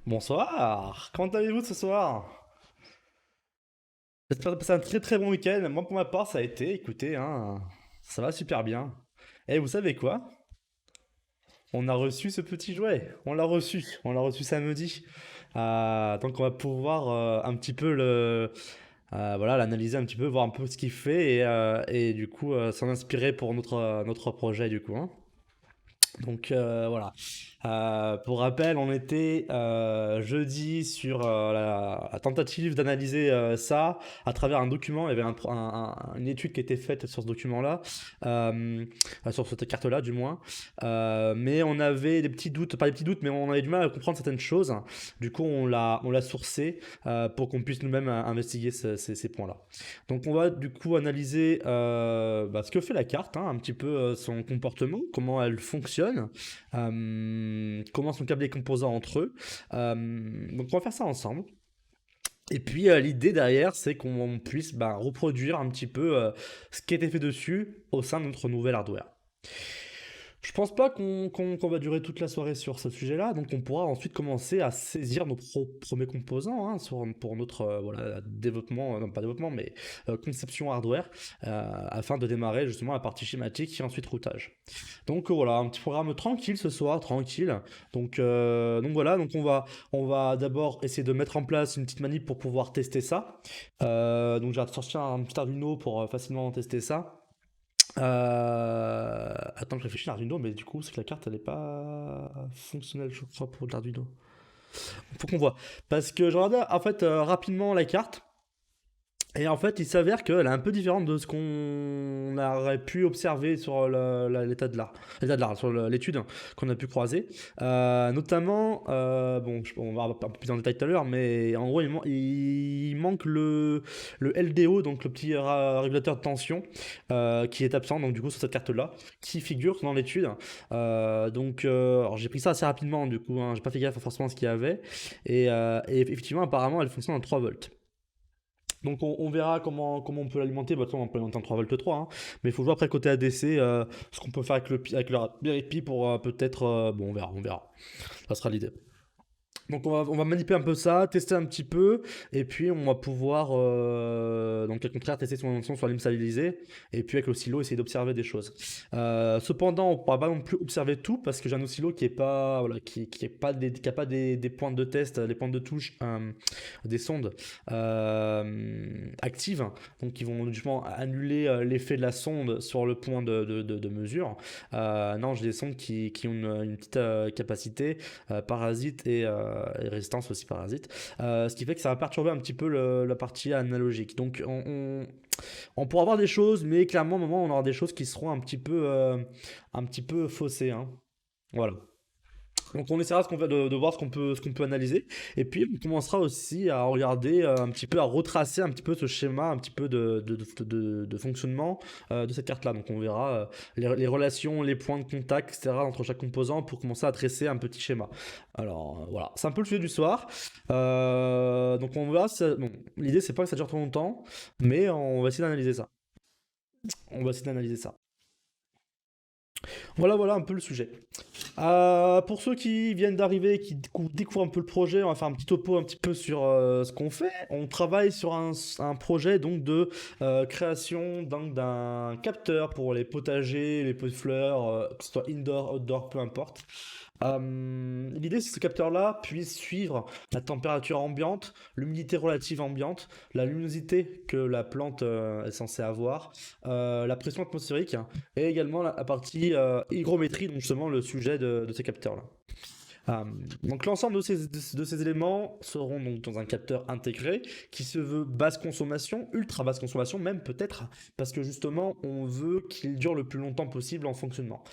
Bonsoir, comment allez-vous ce soir? J'espère passer un très très bon week-end. Moi pour ma part ça a été, écoutez, hein, ça va super bien. Et vous savez quoi? On a reçu ce petit jouet, on l'a reçu samedi. Donc on va pouvoir un petit peu voilà, l'analyser un petit peu, voir un peu ce qu'il fait et du coup s'en inspirer pour notre projet du coup, hein. Donc voilà. Pour rappel, on était jeudi sur la tentative d'analyser ça à travers un document. Il y avait une étude qui était faite sur ce document-là, euh, sur cette carte-là du moins. Mais on avait des petits doutes, pas des petits doutes, mais on avait du mal à comprendre certaines choses. Du coup, on l'a sourcé pour qu'on puisse nous-mêmes investiguer ces points-là. Donc on va du coup analyser ce que fait la carte, hein, un petit peu son comportement, comment elle fonctionne, comment sont câblés les composants entre eux. Donc on va faire ça ensemble. Et puis l'idée derrière, c'est qu'on puisse reproduire un petit peu ce qui a été fait dessus au sein de notre nouvel hardware. Je pense pas qu'on va durer toute la soirée sur ce sujet-là, donc on pourra ensuite commencer à saisir nos premiers composants, hein, pour notre voilà, développement, non pas développement, mais conception hardware, afin de démarrer justement la partie schématique et ensuite routage. Donc voilà, un petit programme tranquille ce soir, tranquille. Donc voilà, donc on va d'abord essayer de mettre en place une petite manip pour pouvoir tester ça. Donc j'ai sorti un petit Arduino pour facilement tester ça. Attends, je réfléchis à l'Arduino, mais du coup, c'est que la carte, elle est pas fonctionnelle, je crois, pour l'Arduino. Faut qu'on voit. Parce que je regardais, en fait, rapidement la carte. Et en fait, il s'avère qu'elle est un peu différente de ce qu'on aurait pu observer sur l'état de l'art. L'état de l'art, sur l'étude qu'on a pu croiser. Notamment, bon, on va un peu plus en détail tout à l'heure, mais en gros, il manque le LDO, donc le petit régulateur de tension, qui est absent, donc du coup, sur cette carte-là, qui figure dans l'étude. Alors j'ai pris ça assez rapidement, du coup, hein, j'ai pas fait gaffe forcément à ce qu'il y avait. Et effectivement, apparemment, elle fonctionne en 3 volts. Donc on verra comment on peut l'alimenter. Bah, on peut l'alimenter en 3 volts 3, hein. Mais il faut voir après côté ADC ce qu'on peut faire avec le Raspberry Pi pour peut-être. Bon, on verra. Ça sera l'idée. Donc on va manipuler un peu ça, tester un petit peu, et puis on va pouvoir, donc au contraire, tester son sur l'IM stabilisé, et puis avec l'oscillo, essayer d'observer des choses. Cependant, on ne pourra pas non plus observer tout, parce que j'ai un oscillo qui est pas, voilà, qui est pas qui a pas des pointes de test, des pointes de touche, des sondes actives, donc qui vont justement annuler l'effet de la sonde sur le point de mesure. Non, j'ai des sondes qui ont une petite capacité parasite et résistance aussi parasite. Ce qui fait que ça va perturber un petit peu la partie analogique. Donc on pourra avoir des choses, mais clairement, au moment, on aura des choses qui seront un petit peu faussées, hein. Voilà. Donc on essaiera de voir ce qu'on peut analyser. Et puis on commencera aussi à regarder un petit peu, à retracer un petit peu ce schéma, un petit peu de fonctionnement de cette carte-là. Donc on verra les relations, les points de contact, etc. entre chaque composant pour commencer à tresser un petit schéma. Alors voilà, c'est un peu le sujet du soir. Donc on verra. Bon, l'idée c'est pas que ça dure trop longtemps, mais on va essayer d'analyser ça. On va essayer d'analyser ça. Voilà, voilà un peu le sujet. Pour ceux qui viennent d'arriver, qui découvrent un peu le projet, on va faire un petit topo un petit peu sur ce qu'on fait. On travaille sur un projet donc de création donc, d'un capteur pour les potagers, les pots de fleurs, que ce soit indoor, outdoor, peu importe. L'idée, c'est que ce capteur-là puisse suivre la température ambiante, l'humidité relative ambiante, la luminosité que la plante est censée avoir, la pression atmosphérique et également la partie hygrométrie, donc justement le sujet de ces capteurs-là. Euh, donc l'ensemble de ces éléments seront donc dans un capteur intégré qui se veut basse consommation, ultra basse consommation même peut-être, parce que justement on veut qu'il dure le plus longtemps possible en fonctionnement.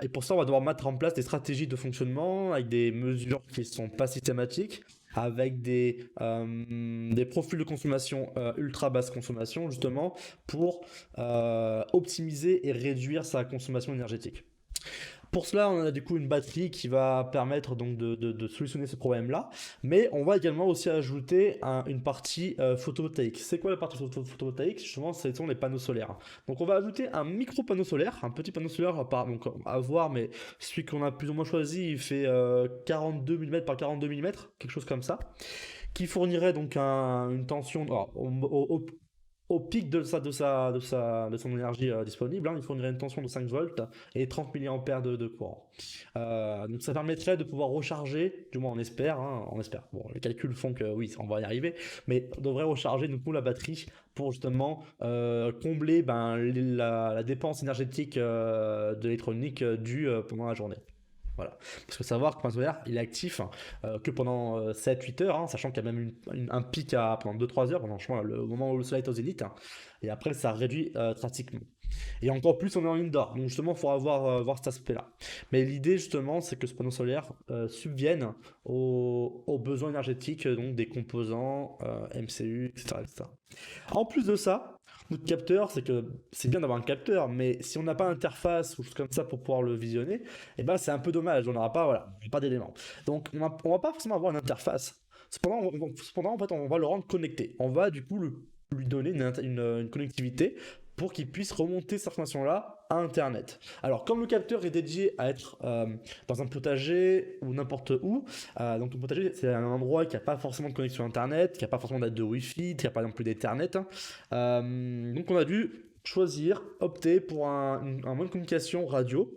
Et pour ça on va devoir mettre en place des stratégies de fonctionnement avec des mesures qui ne sont pas systématiques, avec des profils de consommation ultra basse consommation justement pour optimiser et réduire sa consommation énergétique. Pour cela, on a du coup une batterie qui va permettre donc de solutionner ce problème-là, mais on va également aussi ajouter une partie photovoltaïque. C'est quoi la partie photovoltaïque? Justement, ce sont les panneaux solaires. Donc on va ajouter un micro panneau solaire, un petit panneau solaire donc, à voir, mais celui qu'on a plus ou moins choisi, il fait 42 mm par 42 mm, quelque chose comme ça, qui fournirait donc une tension au pic de son énergie disponible, hein, il fournirait une tension de 5 volts et 30 mA de courant. Donc ça permettrait de pouvoir recharger, du moins on espère, hein, on espère. Bon, les calculs font que oui, on va y arriver, mais on devrait recharger du coup la batterie pour justement combler la dépense énergétique de l'électronique due pendant la journée. Voilà. Parce que savoir que Prince solaire, il est actif que pendant 7-8 heures, hein, sachant qu'il y a même un pic pendant 2-3 heures, pendant le moment où le soleil est au zénith, hein, et après ça réduit drastiquement. Et encore plus, on est en indoor, donc justement, il faudra voir cet aspect-là. Mais l'idée, justement, c'est que ce panneau solaire subvienne aux besoins énergétiques donc des composants MCU, etc., etc. En plus de ça, notre capteur, c'est que c'est bien d'avoir un capteur, mais si on n'a pas d'interface ou chose comme ça pour pouvoir le visionner, eh ben c'est un peu dommage, on n'aura pas, voilà, pas d'éléments. Donc on va pas forcément avoir une interface. Cependant, en fait, on va le rendre connecté. On va du coup lui donner une connectivité pour qu'il puisse remonter cette information-là à Internet. Alors, comme le capteur est dédié à être dans un potager ou n'importe où, donc le potager, c'est un endroit qui n'a pas forcément de connexion Internet, qui n'a pas forcément de Wi-Fi, qui n'a pas non plus d'Ethernet, hein. Donc, on a dû opter pour un moyen de communication radio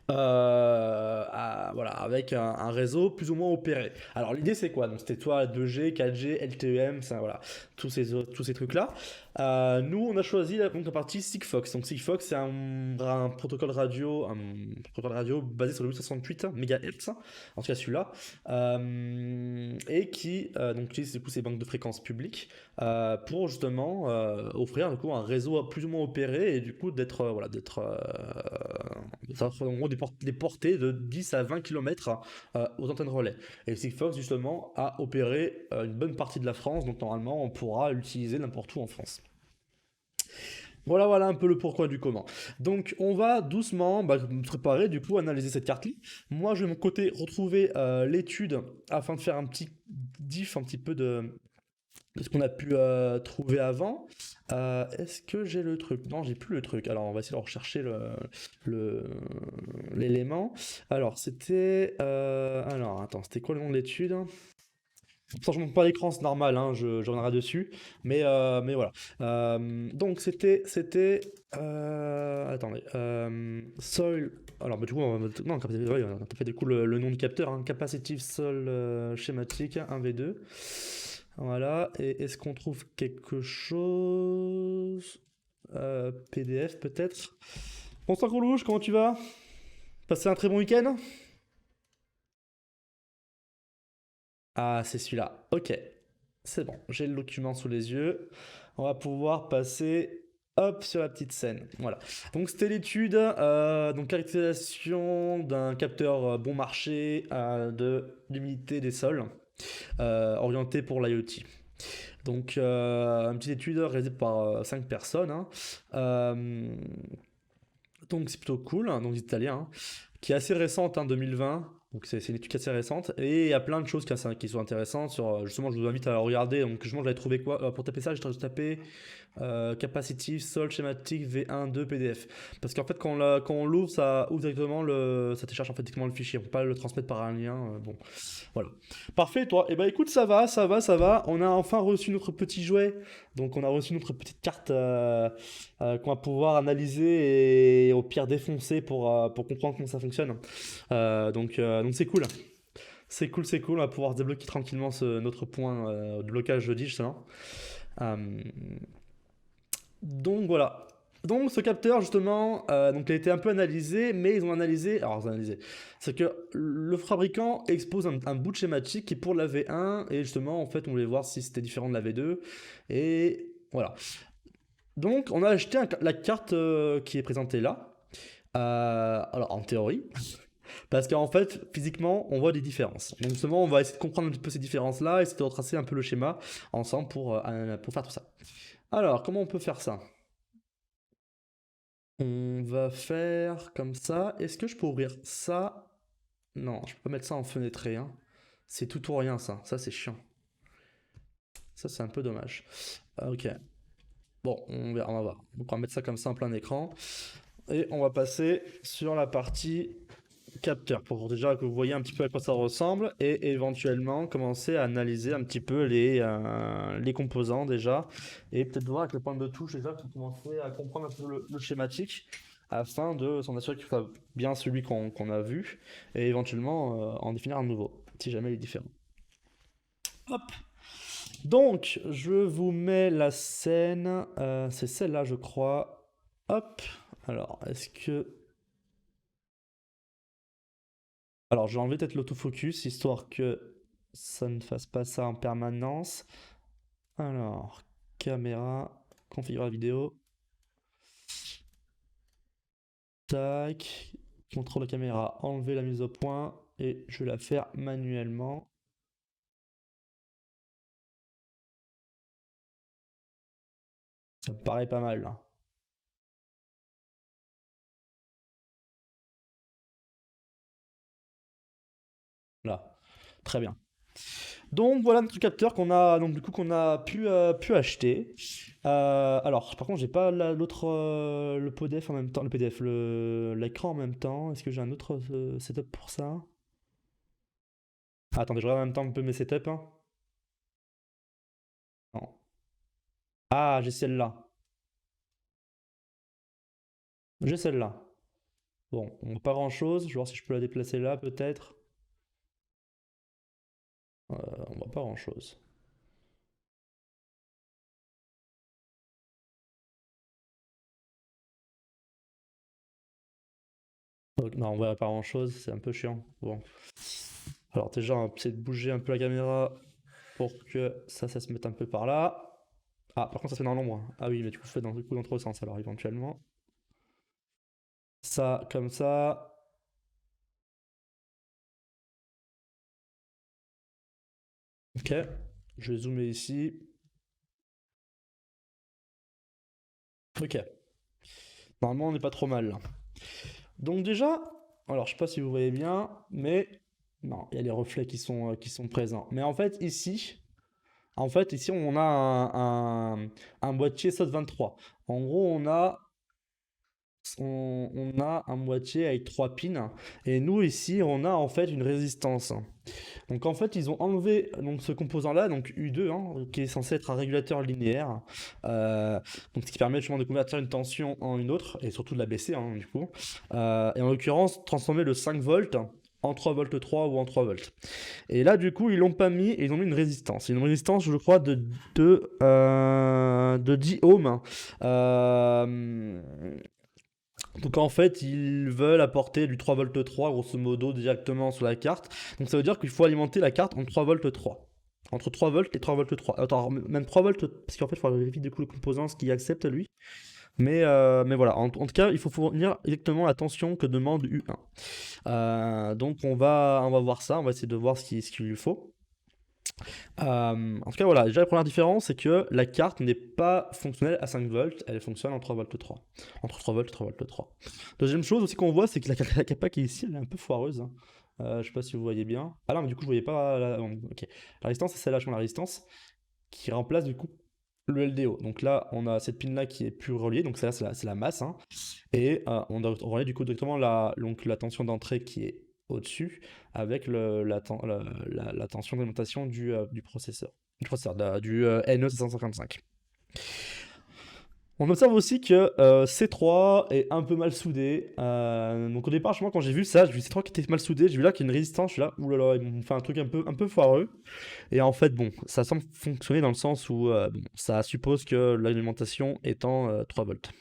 voilà, avec un réseau plus ou moins opéré. Alors l'idée c'est quoi? Donc c'était soit 2G, 4G, LTE-M, ça, voilà, tous ces trucs-là. Nous on a choisi donc la partie Sigfox. Donc Sigfox c'est un protocole radio basé sur le 868 MHz, en tout cas celui-là, et qui donc utilise du coup ces banques de fréquences publiques pour justement offrir du coup un réseau plus ou moins opéré et du coup en gros des portées de 10 à 20 km aux antennes relais. Et Sigfox justement a opéré une bonne partie de la France, donc normalement on pourra l'utiliser n'importe où en France. Voilà un peu le pourquoi du comment. Donc on va doucement me préparer, du coup, analyser cette carte-là. Moi, je vais de mon côté retrouver l'étude afin de faire un petit diff, un petit peu de ce qu'on a pu trouver avant. Est-ce que j'ai le truc? Non, j'ai plus le truc. Alors, on va essayer de rechercher l'élément. Alors, c'était... alors, attends, c'était quoi le nom de l'étude? Ça, je montre pas l'écran, c'est normal, hein, je reviendrai dessus. Mais voilà. Donc, attendez. Soil... Alors, du coup, non, on a fait du coup le nom du capteur, hein, Capacitive Soil Schématique 1V2. Voilà, et est-ce qu'on trouve quelque chose PDF peut-être? Bonsoir Groulouche, comment tu vas? Passez un très bon week-end? Ah, c'est celui-là. Ok, c'est bon, j'ai le document sous les yeux. On va pouvoir passer, hop, sur la petite scène. Voilà. Donc c'était l'étude, donc caractérisation d'un capteur bon marché de l'humidité des sols, orienté pour l'IoT. Donc, une petite étude réalisée par 5 personnes, hein. Donc, c'est plutôt cool, hein, donc italien, hein, qui est assez récente, hein, 2020. Donc, c'est une étude assez récente. Et il y a plein de choses qui sont intéressantes. Justement, je vous invite à la regarder. Donc, justement, j'avais trouvé quoi? Pour taper ça, j'ai tapé Capacitive Sol Schématique V1.2 PDF. Parce qu'en fait, quand on l'ouvre, ça ouvre directement ça télécharge en fait directement le fichier. On peut pas le transmettre par un lien. Bon, voilà. Parfait, toi. Eh ben, écoute, ça va. On a enfin reçu notre petit jouet. Donc, on a reçu notre petite carte qu'on va pouvoir analyser et au pire défoncer pour comprendre comment ça fonctionne. Donc c'est cool. C'est cool. On va pouvoir débloquer tranquillement notre point de blocage jeudi, justement. Euh, donc voilà. Donc ce capteur justement, donc il a été un peu analysé, mais ils ont analysé, c'est que le fabricant expose un bout de schématique qui est pour la V1 et justement en fait on voulait voir si c'était différent de la V2 et voilà. Donc on a acheté la carte qui est présentée là. Alors en théorie, parce qu'en fait physiquement on voit des différences. Donc justement on va essayer de comprendre un petit peu ces différences là, essayer de retracer un peu le schéma ensemble pour faire tout ça. Alors comment on peut faire ça? On va faire comme ça. Est-ce que je peux ouvrir ça? Non, je peux pas mettre ça en fenêtré, hein. C'est tout ou rien, ça. Ça, c'est chiant. Ça, c'est un peu dommage. Ah, ok. Bon, on verra, on va voir. Donc, on va mettre ça comme ça en plein écran. Et on va passer sur la partie capteur pour déjà que vous voyez un petit peu à quoi ça ressemble et éventuellement commencer à analyser un petit peu les composants déjà et peut-être voir avec le point de touche déjà pour commencer à comprendre un peu le schématique afin de s'en assurer qu'il soit bien celui qu'on a vu et éventuellement en définir un nouveau si jamais il est différent. Hop. Donc, je vous mets la scène, c'est celle-là je crois. Hop. Alors, est-ce que Alors, je vais enlever peut-être l'autofocus, histoire que ça ne fasse pas ça en permanence. Alors, caméra, configurer la vidéo. Tac, contrôle de caméra, enlever la mise au point. Et je vais la faire manuellement. Ça me paraît pas mal, là. Là. Très bien. Donc voilà notre capteur qu'on a donc du coup qu'on a pu acheter. Alors par contre j'ai pas l'autre le PDF en même temps, le PDF, l'écran en même temps. Est-ce que j'ai un autre setup pour ça? Ah, attendez, je regarde en même temps un peu mes setups, hein. Non. Ah, j'ai celle-là. J'ai celle-là. Bon, on voit pas grand-chose. Je vais voir si je peux la déplacer là peut-être. On voit pas grand-chose. Non, on voit pas grand-chose, c'est un peu chiant. Bon. Alors déjà, on va essayer de bouger un peu la caméra pour que ça se mette un peu par là. Ah, par contre, ça se fait dans l'ombre. Ah oui, mais du coup, fait dans le coup dans l'autre sens, alors éventuellement. Ça, comme ça. Ok. Je vais zoomer ici. Ok. Normalement, on n'est pas trop mal là. Donc déjà, alors je sais pas si vous voyez bien, mais non, il y a les reflets qui sont présents. Mais en fait, ici on a un boîtier SOT23. En gros, on a un boîtier avec trois pins et nous ici on a en fait une résistance. Donc en fait ils ont enlevé donc ce composant là, donc U2, hein, qui est censé être un régulateur linéaire, donc ce qui permet justement de convertir une tension en une autre et surtout de la baisser, hein, du coup. Et en l'occurrence transformer le 5 volts en 3 volts 3 ou en 3 volts. Et là du coup ils l'ont pas mis et ils ont mis une résistance. Une résistance je crois de 10 ohms. Euh, donc en fait, ils veulent apporter du 3 volts 3 grosso modo directement sur la carte. Donc ça veut dire qu'il faut alimenter la carte en 3 volts 3. Entre 3 volts et 3 volts 3. Attends, même 3 volts, parce qu'en fait, il faut vérifier du coup le composant, ce qu'il accepte lui. Mais voilà, en tout cas, il faut fournir exactement la tension que demande U1. Donc on va voir ça, on va essayer de voir ce qu'il lui faut. En tout cas, voilà, déjà la première différence, c'est que la carte n'est pas fonctionnelle à 5 volts, elle fonctionne en 3 volts 3. Entre 3 volts et 3 volts 3. Deuxième chose aussi qu'on voit, c'est que la capa qui est ici, elle est un peu foireuse, hein. Je sais pas si vous voyez bien. Ah non, mais du coup, je voyais pas ok. La résistance, c'est celle-là, je prends la résistance, qui remplace du coup le LDO. Donc là, on a cette pin-là qui est plus reliée, donc ça, c'est la masse, hein. Et on doit relier du coup directement donc, la tension d'entrée qui est au-dessus avec la tension d'alimentation du processeur. Du NE 755. On observe aussi que C3 est un peu mal soudé. Donc au départ, quand j'ai vu ça, j'ai vu C3 qui était mal soudé. J'ai vu là qu'il y a une résistance. Je suis là, oulala, ils m'ont fait un truc un peu foireux. Et en fait, bon, ça semble fonctionner dans le sens où bon, ça suppose que l'alimentation étant 3 volts.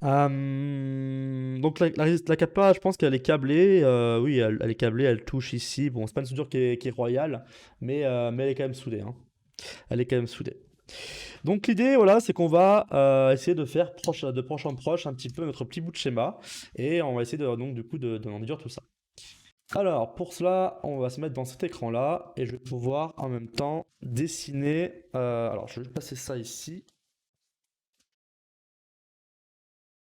Donc la capa, je pense qu'elle est câblée. Oui, elle est câblée, elle touche ici. Bon, c'est pas une soudure qui est royale, mais elle est quand même soudée, hein. Elle est quand même soudée. Donc l'idée, voilà, c'est qu'on va essayer de faire de proche en proche un petit peu notre petit bout de schéma, et on va essayer donc du coup de déduire tout ça. Alors pour cela, on va se mettre dans cet écran-là, et je vais pouvoir en même temps dessiner. Alors je vais passer ça ici.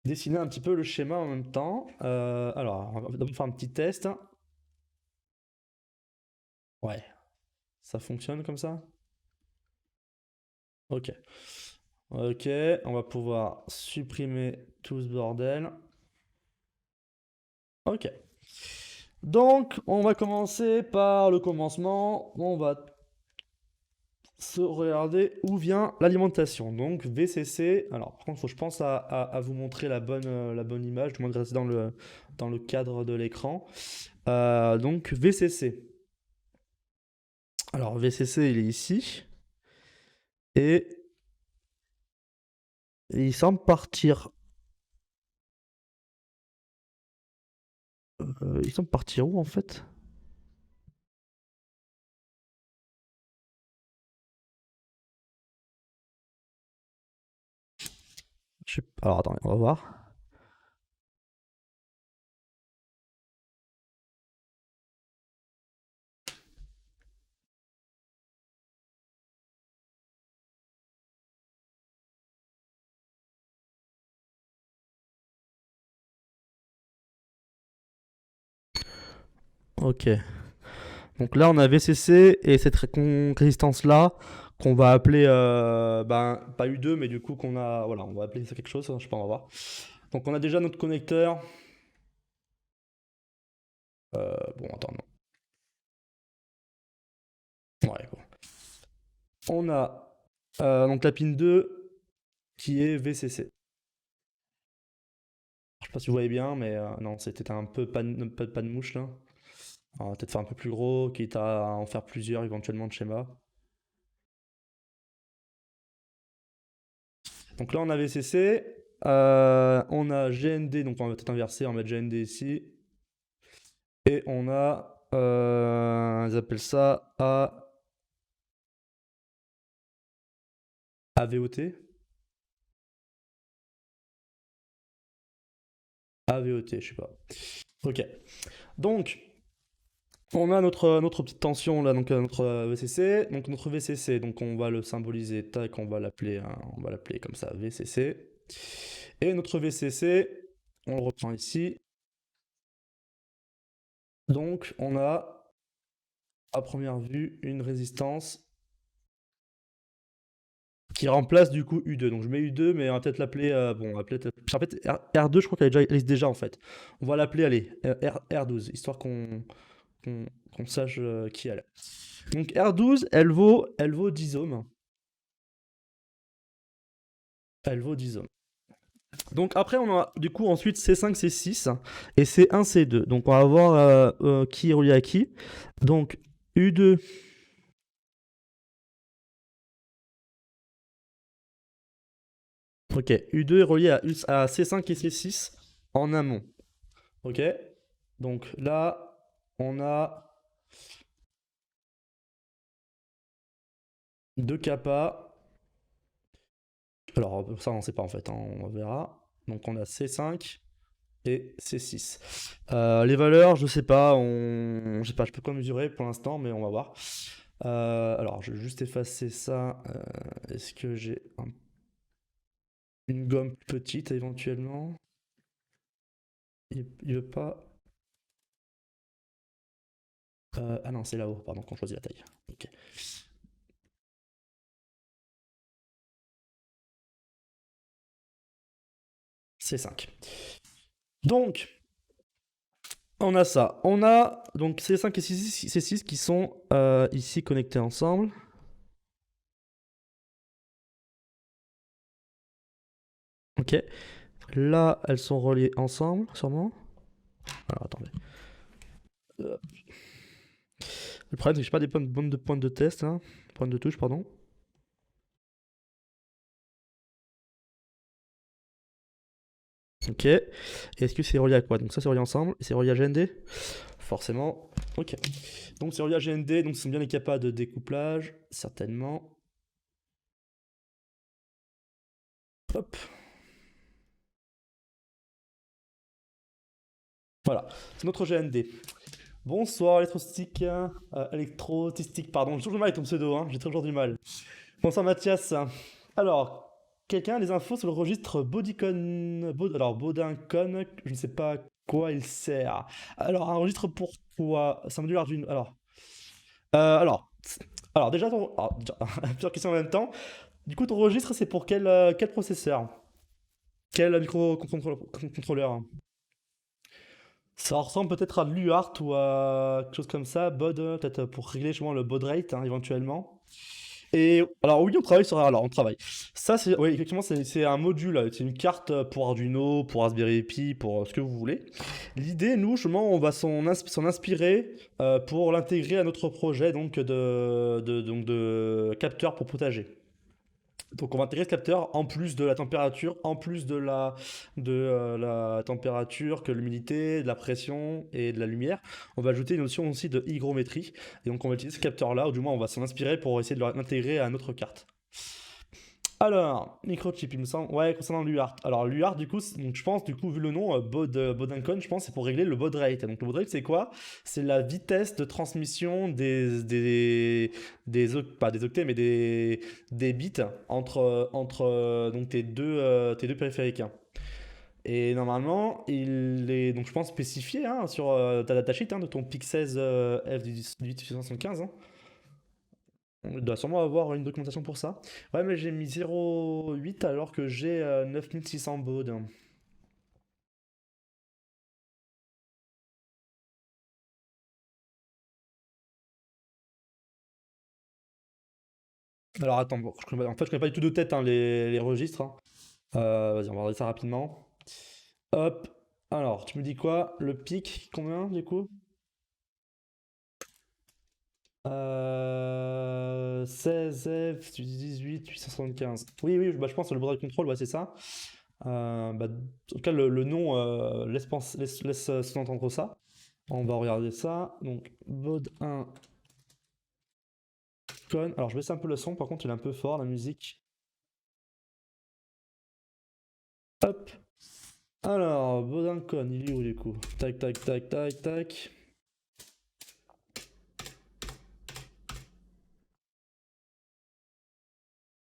dessiner un petit peu le schéma en même temps. Alors, on va d'abord faire un petit test. Ouais, ça fonctionne comme ça? Ok. Ok, on va pouvoir supprimer tout ce bordel. Ok. Donc, on va commencer par le commencement. On va se regarder où vient l'alimentation. Donc, VCC. Alors, par contre, il faut que je pense à vous montrer la bonne image. Du moins de rester dans le cadre de l'écran. Donc, VCC. Alors, VCC, il est ici. Et il semble partir. Il semble partir où en fait? Alors, attendez, on va voir. Ok. Donc là, on a VCC et cette résistance-là qu'on va appeler, pas U2, mais du coup qu'on a, voilà, on va appeler ça quelque chose, je sais pas, on va voir. Donc on a déjà notre connecteur. Bon, attends, non. Ouais, bon. On a donc la pin 2 qui est VCC. Je sais pas si vous voyez bien, mais non, c'était un peu pas de mouche là. On va peut-être faire un peu plus gros, quitte à en faire plusieurs éventuellement de schémas. Donc là, on a VCC, on a GND, donc on va peut-être inverser, on va mettre GND ici. Et on a, ils appellent ça AVOT. AVOT, je sais pas. Ok. Donc, on a notre petite tension là, donc notre VCC. Donc notre VCC, donc on va le symboliser, tac, on va l'appeler comme ça, VCC. Et notre VCC, on le reprend ici. Donc on a, à première vue, une résistance qui remplace du coup U2. Donc je mets U2, mais on va peut-être l'appeler, bon, on va peut-être, en fait, R2, je crois qu'elle existe déjà en fait. On va l'appeler, allez, R12, histoire qu'on sache qui elle est. Donc R12, elle vaut 10 ohms. Elle vaut 10 ohms. Donc après, on a du coup ensuite C5, C6 et C1, C2. Donc on va voir qui est relié à qui. Donc U2. Ok, U2 est relié à C5 et C6 en amont. Ok, donc là, on a deux kappas. Alors ça, on ne sait pas en fait, hein, on verra. Donc on a C5 et C6. Les valeurs, je sais pas, je sais pas, je peux pas mesurer pour l'instant, mais on va voir. Alors, je vais juste effacer ça. Est-ce que j'ai une gomme petite éventuellement? Il veut pas. Ah non, c'est là-haut, pardon, qu'on choisit la taille. Ok. C5. Donc, on a ça. On a donc C5 et C6 qui sont ici connectés ensemble. Ok. Là, elles sont reliées ensemble, sûrement. Alors, attendez. Le problème, c'est que j'ai pas des bonnes de pointes de test, hein. Pointes de touche, pardon. Ok. Et est-ce que c'est relié à quoi? Donc ça, c'est relié ensemble. Et c'est relié à GND? Forcément. Ok. Donc c'est relié à GND, donc c'est bien les capas de découplage, certainement. Hop. Voilà, c'est notre GND. Bonsoir électrostique, électrotistique, pardon, j'ai toujours du mal avec ton pseudo, hein, j'ai toujours du mal. Bonsoir Mathias. Alors, quelqu'un a des infos sur le registre alors Bodycon, je ne sais pas à quoi il sert. Alors, un registre pour quoi? C'est un module Arduino. Euh, alors, alors déjà, plusieurs questions en même temps. Du coup, ton registre, c'est pour quel processeur? Quel microcontrôleur? Ça ressemble peut-être à de l'UART ou à quelque chose comme ça, peut-être pour régler justement le baud rate, hein, éventuellement. Et alors oui, on travaille sur. Alors on travaille. Ça, c'est oui, effectivement, c'est un module, c'est une carte pour Arduino, pour Raspberry Pi, pour ce que vous voulez. L'idée, nous, justement, on va s'en inspirer pour l'intégrer à notre projet donc de capteur pour potager. Donc on va intégrer ce capteur en plus de la température, en plus de la température, que l'humidité, de la pression et de la lumière. On va ajouter une notion aussi de hygrométrie. Et donc on va utiliser ce capteur-là, ou du moins on va s'en inspirer pour essayer de l'intégrer à notre carte. Alors, microchip, il me semble. Ouais, concernant l'UART. Alors, l'UART, du coup, donc, je pense, du coup, vu le nom, Bodencon, je pense, c'est pour régler le baud rate. Donc, le baud rate, c'est quoi? C'est la vitesse de transmission pas des octets, mais des bits entre donc tes deux périphériques. Et normalement, il est, donc, je pense, spécifié hein, sur ta datasheet hein, de ton PIC 16 F18615. On doit sûrement avoir une documentation pour ça. Ouais, mais j'ai mis 0,8 alors que j'ai 9600 bauds. Alors attends, bon, en fait, je connais pas du tout de tête hein, les registres. Hein. Vas-y, on va regarder ça rapidement. Hop. Alors, tu me dis quoi? Le pic, combien du coup? 16F, 18, 875. Oui, oui, bah, je pense que le bordel contrôle, ouais, c'est ça. Bah, en tout cas, le nom laisse sous-entendre ça. On va regarder ça. Donc, baud 1 con. Alors, je baisse un peu le son, par contre, il est un peu fort, la musique. Hop. Alors, baud 1 con, il est où du coup? Tac, tac, tac, tac, tac.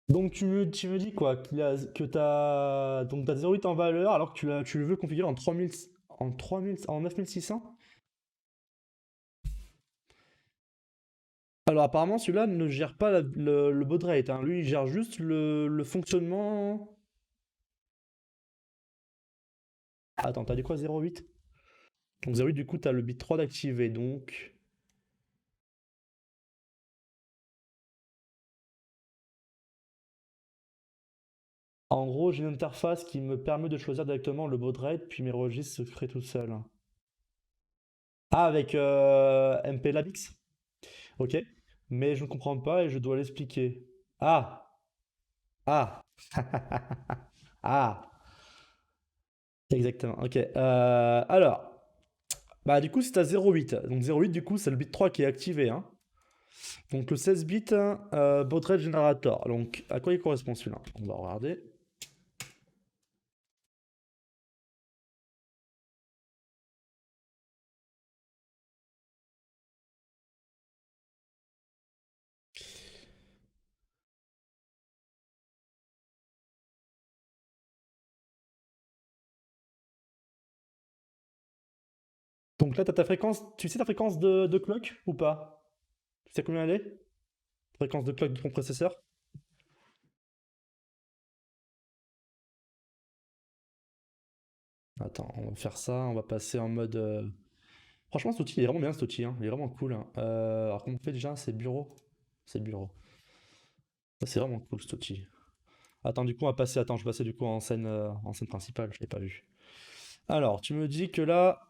Donc, tu me dis quoi? Que t'as 0,8 en valeur alors que tu le veux configurer en 3000, en 9600. Alors, apparemment, celui-là ne gère pas le baud rate. Hein. Lui, il gère juste le fonctionnement. Attends, t'as dit quoi, 0,8? Donc, 0,8, du coup, t'as le bit 3 d'activer. Donc, en gros, j'ai une interface qui me permet de choisir directement le baud rate, puis mes registres se créent tout seuls. Ah, avec MP-Labix? Ok. Mais je ne comprends pas et je dois l'expliquer. Ah! Ah! Ah! Exactement, ok. Alors, bah du coup, c'est à 0,8. Donc 0,8, du coup, c'est le bit 3 qui est activé. Hein. Donc le 16 bits, baud rate generator. Donc, à quoi il correspond celui-là? On va regarder. Donc là, tu as ta fréquence. Tu sais ta fréquence de clock ou pas? Tu sais combien elle est? Fréquence de clock de ton processeur? Attends, on va faire ça. On va passer en mode. Franchement, cet outil, il est vraiment bien cet outil. Hein. Il est vraiment cool. Hein. Alors, comment on fait déjà? C'est bureau. C'est bureau. Ça, c'est vraiment cool cet outil. Attends, du coup, on va passer. Attends, je vais passer du coup en scène principale. Je l'ai pas vu. Alors, tu me dis que là.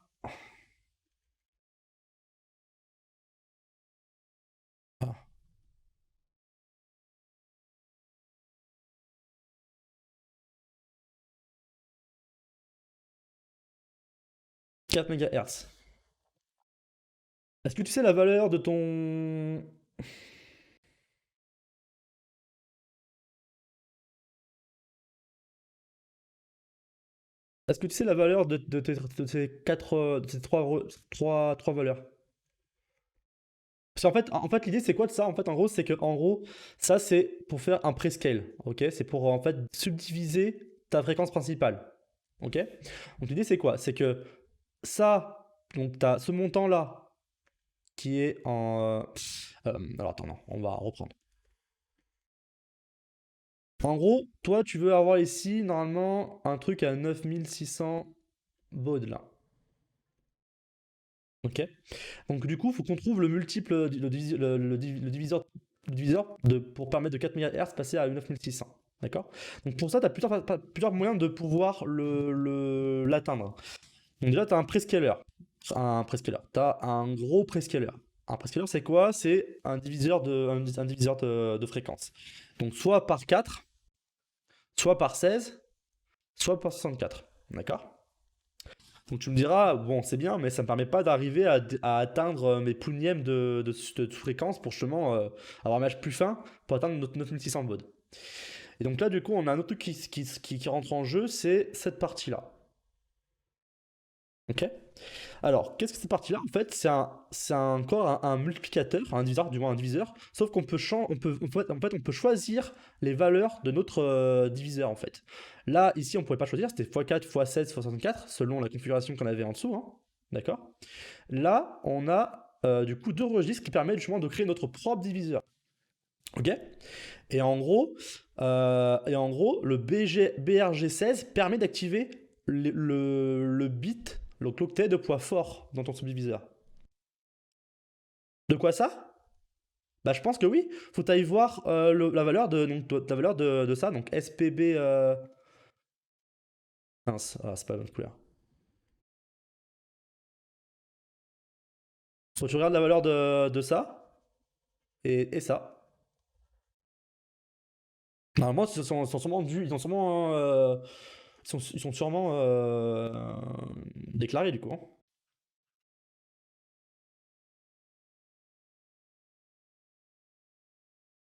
4 MHz. Est-ce que tu sais la valeur de ton. Est-ce que tu sais la valeur de ces 4, de ces trois valeurs? Parce qu'en fait, en fait l'idée c'est quoi de ça? En fait, en gros, c'est que en gros, ça c'est pour faire un prescale, ok? C'est pour en fait subdiviser ta fréquence principale, ok? Donc l'idée c'est quoi? C'est que ça, donc tu as ce montant-là qui est en... alors attends, non, on va reprendre. En gros, toi, tu veux avoir ici, normalement, un truc à 9600 bauds, là. Ok? Donc du coup, il faut qu'on trouve le multiple, le diviseur pour permettre de 4 MHz passer à 9600. D'accord? Donc pour ça, tu as plusieurs moyens de pouvoir l'atteindre. Donc déjà, tu as un prescaler. Un prescaler. Tu as un gros prescaler. Un prescaler, c'est quoi? C'est un diviseur de fréquence. Donc soit par 4, soit par 16, soit par 64. D'accord? Donc tu me diras, bon, c'est bien, mais ça ne me permet pas d'arriver à atteindre mes pounièmes de fréquence pour justement avoir un match plus fin pour atteindre notre 9600 baud. Et donc là, du coup, on a un autre truc qui rentre en jeu, c'est cette partie-là. Ok? Alors, qu'est-ce que cette partie-là? En fait, c'est encore un multiplicateur, un diviseur, du moins un diviseur, sauf qu'on peut, on peut choisir les valeurs de notre diviseur, en fait. Là, ici, on ne pouvait pas choisir, c'était x4, x16, x64, selon la configuration qu'on avait en dessous, hein. D'accord? Là, on a du coup deux registres qui permettent justement de créer notre propre diviseur. Ok? Et en gros, le BRG16 permet d'activer le bit, l'octet de poids fort dans ton subdiviseur. De quoi ça? Bah je pense que oui. Faut aller voir la valeur la valeur de ça, donc SPB. Mince, c'est pas la bonne couleur. Faut que tu regardes la valeur de ça et ça. Normalement, ils sont sûrement ils ont sûrement, ils sont sûrement déclarés du coup, hein.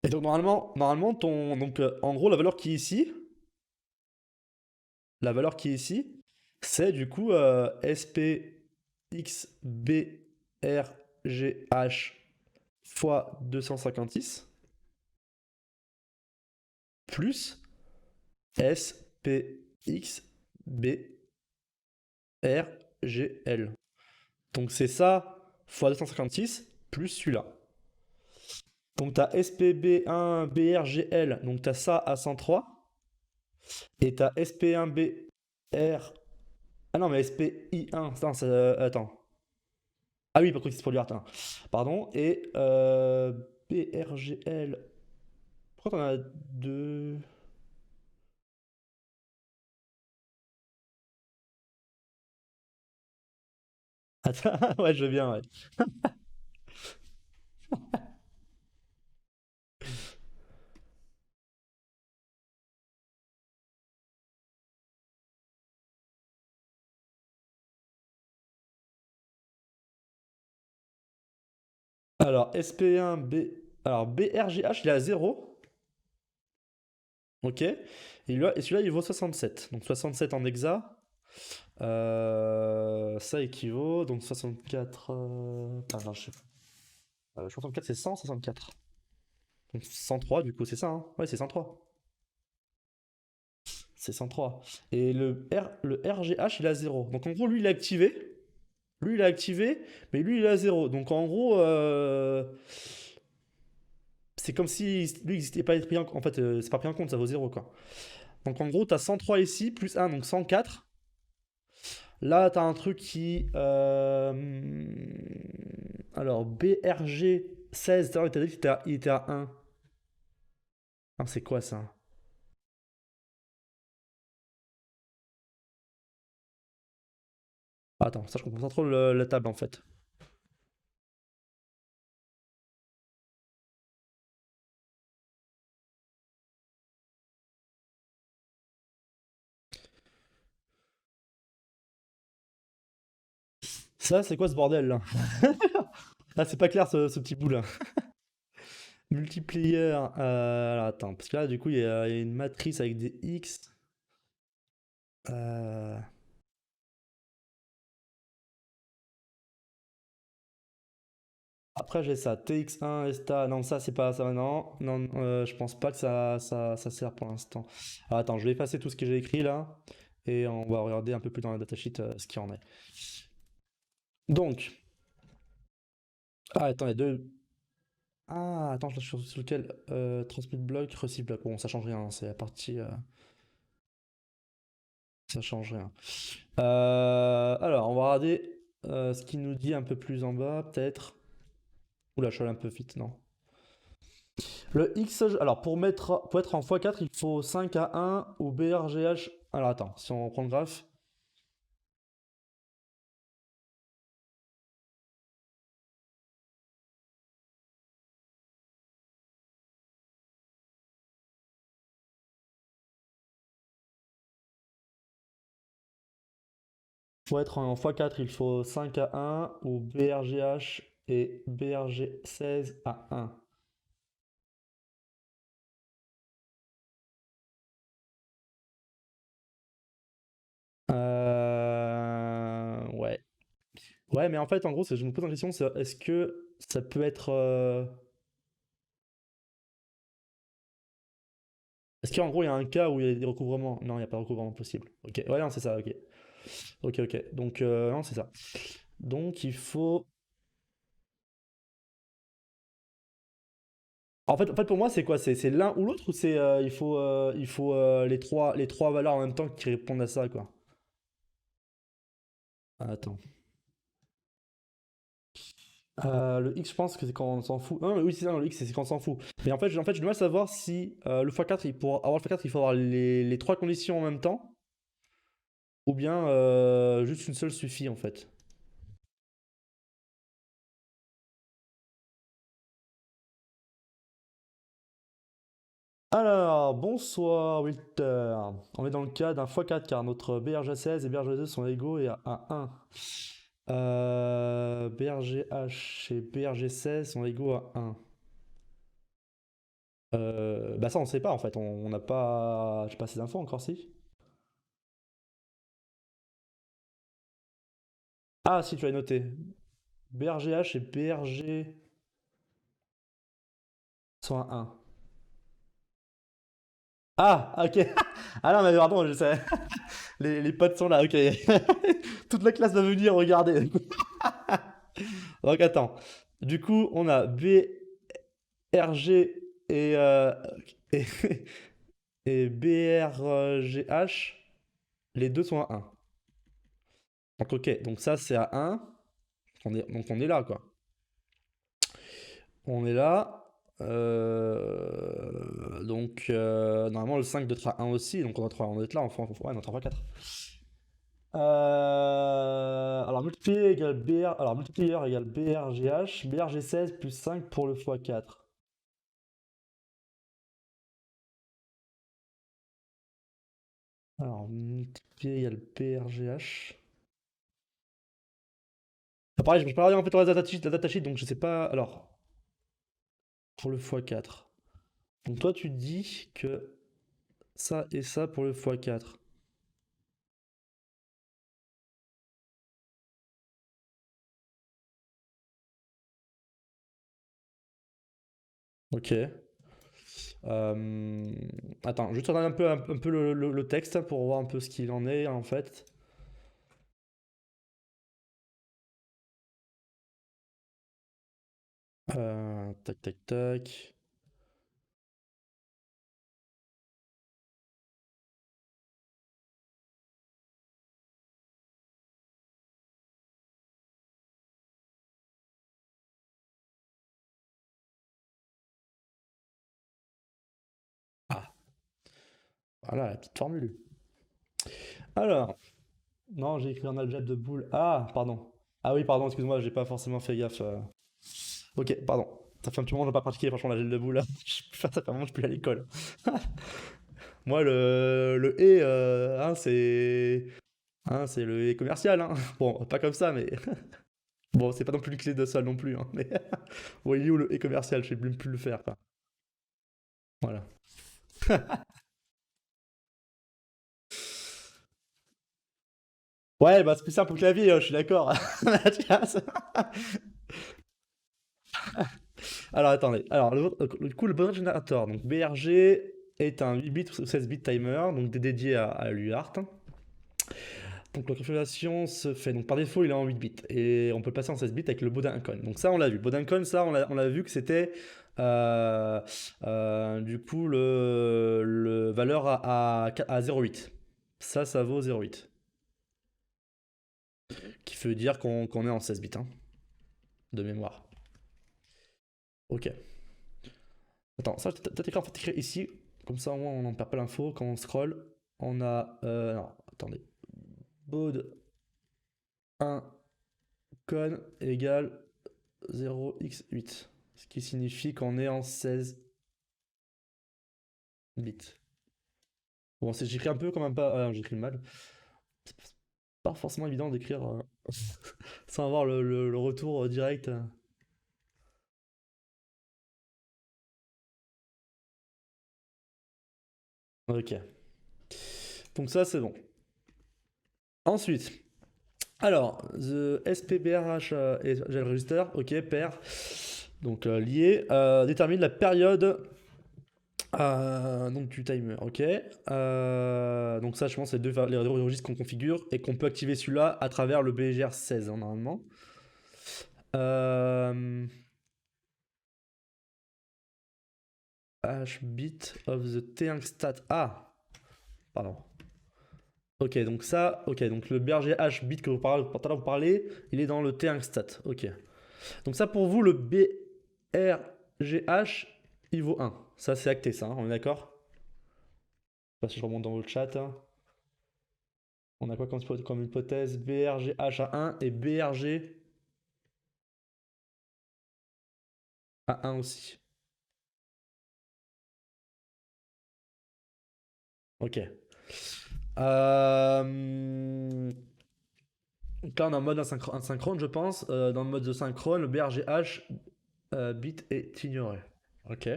Et donc normalement en gros la valeur qui est ici, c'est du coup SPXBRGH fois 256 plus SPXBRGL. Donc c'est ça fois 256 plus celui-là. Donc tu as SPB1BRGL, donc tu as ça à 103. Et tu as SP1BR. Ah non, mais SPI1. Attends, attends. Ah oui, pas contre pour lui, attends. Pardon. Et BRGL. Pourquoi t'en as deux? Attends, ouais, je veux bien, ouais. Alors, Alors, BRGH, il est à 0. Ok. Et celui-là, il vaut 67. Donc 67 en hexa. Ça équivaut. Donc 64. Ah non, je sais pas. 64, c'est 164. Donc 103, du coup, c'est ça, hein? Ouais, c'est 103. C'est 103. Et le RGH, il a 0. Donc en gros, lui, il est activé. Lui, il est activé, mais lui, il est à 0. Donc en gros, c'est comme si lui, il n'était pas pris en fait, c'est pas pris en compte, ça vaut 0 quoi. Donc en gros, tu as 103 ici, plus 1, donc 104. Là, tu as un truc qui. Alors, BRG 16, il t'a dit qu'il était à 1. Ah, c'est quoi ça? Attends, ça, je comprends pas trop la table en fait. Ça, c'est quoi ce bordel là? Ah, c'est pas clair ce petit bout là. Multiplayer. Alors attends, parce que là, du coup, il y a une matrice avec des X. Euh, Après, j'ai ça. TX1, ESTA. Non, ça, c'est pas ça maintenant. Non, je pense pas que ça sert pour l'instant. Ah, attends, je vais effacer tout ce que j'ai écrit là. Et on va regarder un peu plus dans la datasheet ce qu'il y en est. Donc, ah, attends, il y a deux. Ah, attends, je suis sur lequel transmit bloc, receive bloc. Bon, ça change rien, hein, c'est la partie. Ça change rien. Alors, on va regarder ce qu'il nous dit un peu plus en bas, peut-être. Oula, je suis allé un peu vite, non. Le X, alors pour être en x4, il faut 5 à 1 ou BRGH. Alors attends, si on reprend le graphe. Pour être en x4, il faut 5 à 1 ou BRGH et BRG16 à 1. Ouais. Ouais, mais en fait, en gros, je me pose la question, est-ce que ça peut être... Est-ce qu'en gros, il y a un cas où il y a des recouvrements? Non, il n'y a pas de recouvrement possible. Ok, ouais, non, c'est ça, ok. Ok, ok. Donc, non, c'est ça. Donc, il faut... En fait, pour moi, c'est quoi? C'est l'un ou l'autre ou c'est il faut les trois valeurs en même temps qui répondent à ça, quoi? Ah, attends. Le X, je pense que c'est quand on s'en fout. Non, oui, c'est ça, le X, c'est quand on s'en fout. Mais en fait, j'ai du mal à savoir si le x4, pour avoir le x4, il faut avoir les trois conditions en même temps, ou bien juste une seule suffit, en fait. Alors, bonsoir Wilter. On est dans le cas d'un x4 car notre BRG16 et BRG2 sont égaux et à 1. BRGH et BRG16 sont égaux à 1. Bah ça on sait pas en fait, on n'a pas, j'ai pas ces infos encore si. Ah si tu as noté. BRGH et BRG sont à 1. Ah ok. Ah non mais pardon, je sais. Les potes sont là, ok. Toute la classe va venir regarder. Donc attends. Du coup on a BRG et, et BRGH, les deux sont à 1. Donc ok, donc ça c'est à 1. Donc on est là quoi. On est là. Donc normalement le 5 doit être à 1 aussi, donc on doit être là, enfin, ouais, on est en 4. Alors multiplier égale BRGH, BRG16 plus 5 pour le x4. Alors multiplier égale BRGH. Ah, pareil, je peux pas regarder en fait la datasheet, donc je sais pas. Alors, pour le x4. Donc toi tu dis que ça et ça pour le x4. Ok. Euh, Attends, juste regarder un peu le texte pour voir un peu ce qu'il en est en fait. Tac, tac, tac. Ah, voilà la petite formule. Alors, non, j'ai écrit un algèbre de boule. Ah, pardon. Ah oui, pardon, excuse-moi, j'ai pas forcément fait gaffe. Ok, pardon. Ça fait un petit moment que je n'ai pas pratiqué, franchement, l'algèbre de boule. Je peux faire ça fait un moment que je suis plus à l'école. Moi, le et, hein, c'est le et commercial. Hein. Bon, pas comme ça, mais bon, c'est pas non plus une clé de sol non plus. Hein, mais bon, il est où le et commercial? Je sais même plus le faire. Quoi. Voilà. Ouais, bah c'est plus simple pour le clavier, je suis d'accord. Alors attendez, alors du coup le Boundary Generator, donc BRG est un 8 bits ou 16 bits timer, donc dédié à l'UART. Donc la configuration se fait, donc par défaut il est en 8 bits, et on peut le passer en 16 bits avec le Bodancon. Donc ça on l'a vu, Bodancon ça on l'a vu que c'était du coup le valeur à 0,8. Ça vaut 0,8. Qui veut dire qu'on est en 16 bits, hein, de mémoire. Ok. Attends, ça, t'as écrit en fait écrit ici, comme ça au moins on n'en perd pas l'info. Quand on scroll, on a. Non, attendez. Baud 1 con égale 0x8. Ce qui signifie qu'on est en 16 bits. Bon, j'écris un peu quand même pas. J'écris mal. C'est pas forcément évident d'écrire sans avoir le retour direct. Ok. Donc ça, c'est bon. Ensuite, alors, the SPBRH et GL Register, ok, pair, donc lié, détermine la période donc du timer, ok. Donc ça, je pense, c'est les deux registres qu'on configure et qu'on peut activer celui-là à travers le BGR 16, hein, normalement. H bit of the T1 stat. Ah, pardon. Ok, donc ça, ok, donc le BRG H bit que vous parlez, il est dans le T1 stat, ok. Donc ça pour vous, le BRGH, il vaut 1. Ça c'est acté ça, hein, on est d'accord? Je sais pas si je remonte dans le chat, hein. On a quoi comme hypothèse? BRGH à 1 et BRG à 1 aussi. Ok. Donc là on est en mode asynchrone je pense. Dans le mode de synchrone, le BRGH bit est ignoré. Ok.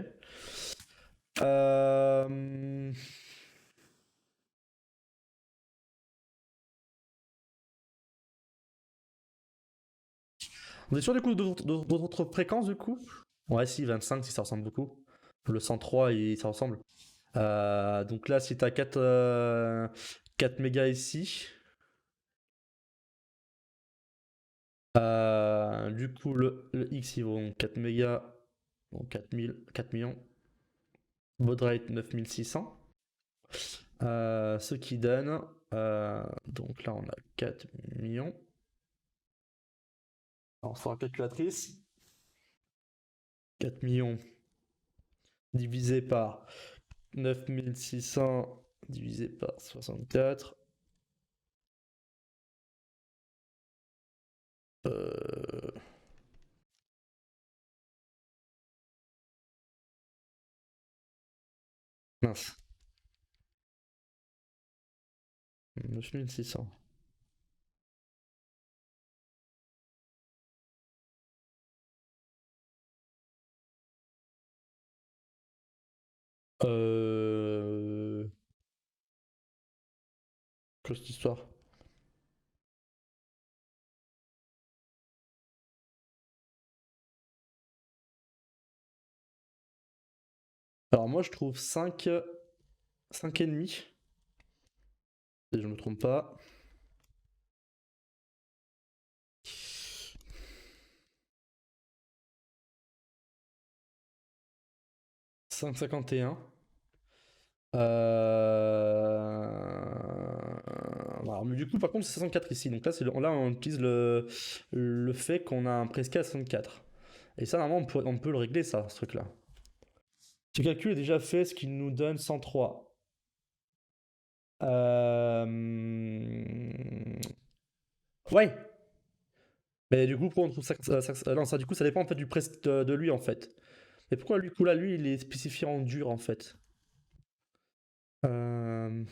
Euh, On est sûr du coup d'autres fréquences du coup? Ouais, si, 25 si ça ressemble beaucoup. Le 103, ça ressemble. Donc là, si t'as 4 mégas ici, du coup, le X, il vaut 4 mégas, donc 4000, 4 millions. Baud rate 9600. Ce qui donne, donc là, on a 4 millions. Alors, on sort la calculatrice. 4 millions divisé par 9600 divisé par 64. Euh, Mince. 9600. Euh... Quoi cette histoire? Alors moi je trouve 5 et demi, si je me trompe pas. 5,51. Alors, mais du coup par contre c'est 64 ici. Donc là, là on utilise le fait qu'on a un prescal à 64. Et ça normalement on peut le régler ça, ce truc là. Ce calcul est déjà fait, ce qui nous donne 103. Euh... Ouais. Mais du coup, pourquoi on trouve non, ça, du coup, ça dépend en fait du prest de lui en fait. Mais pourquoi lui, coup là, lui, il est spécifié en dur en fait? Euh,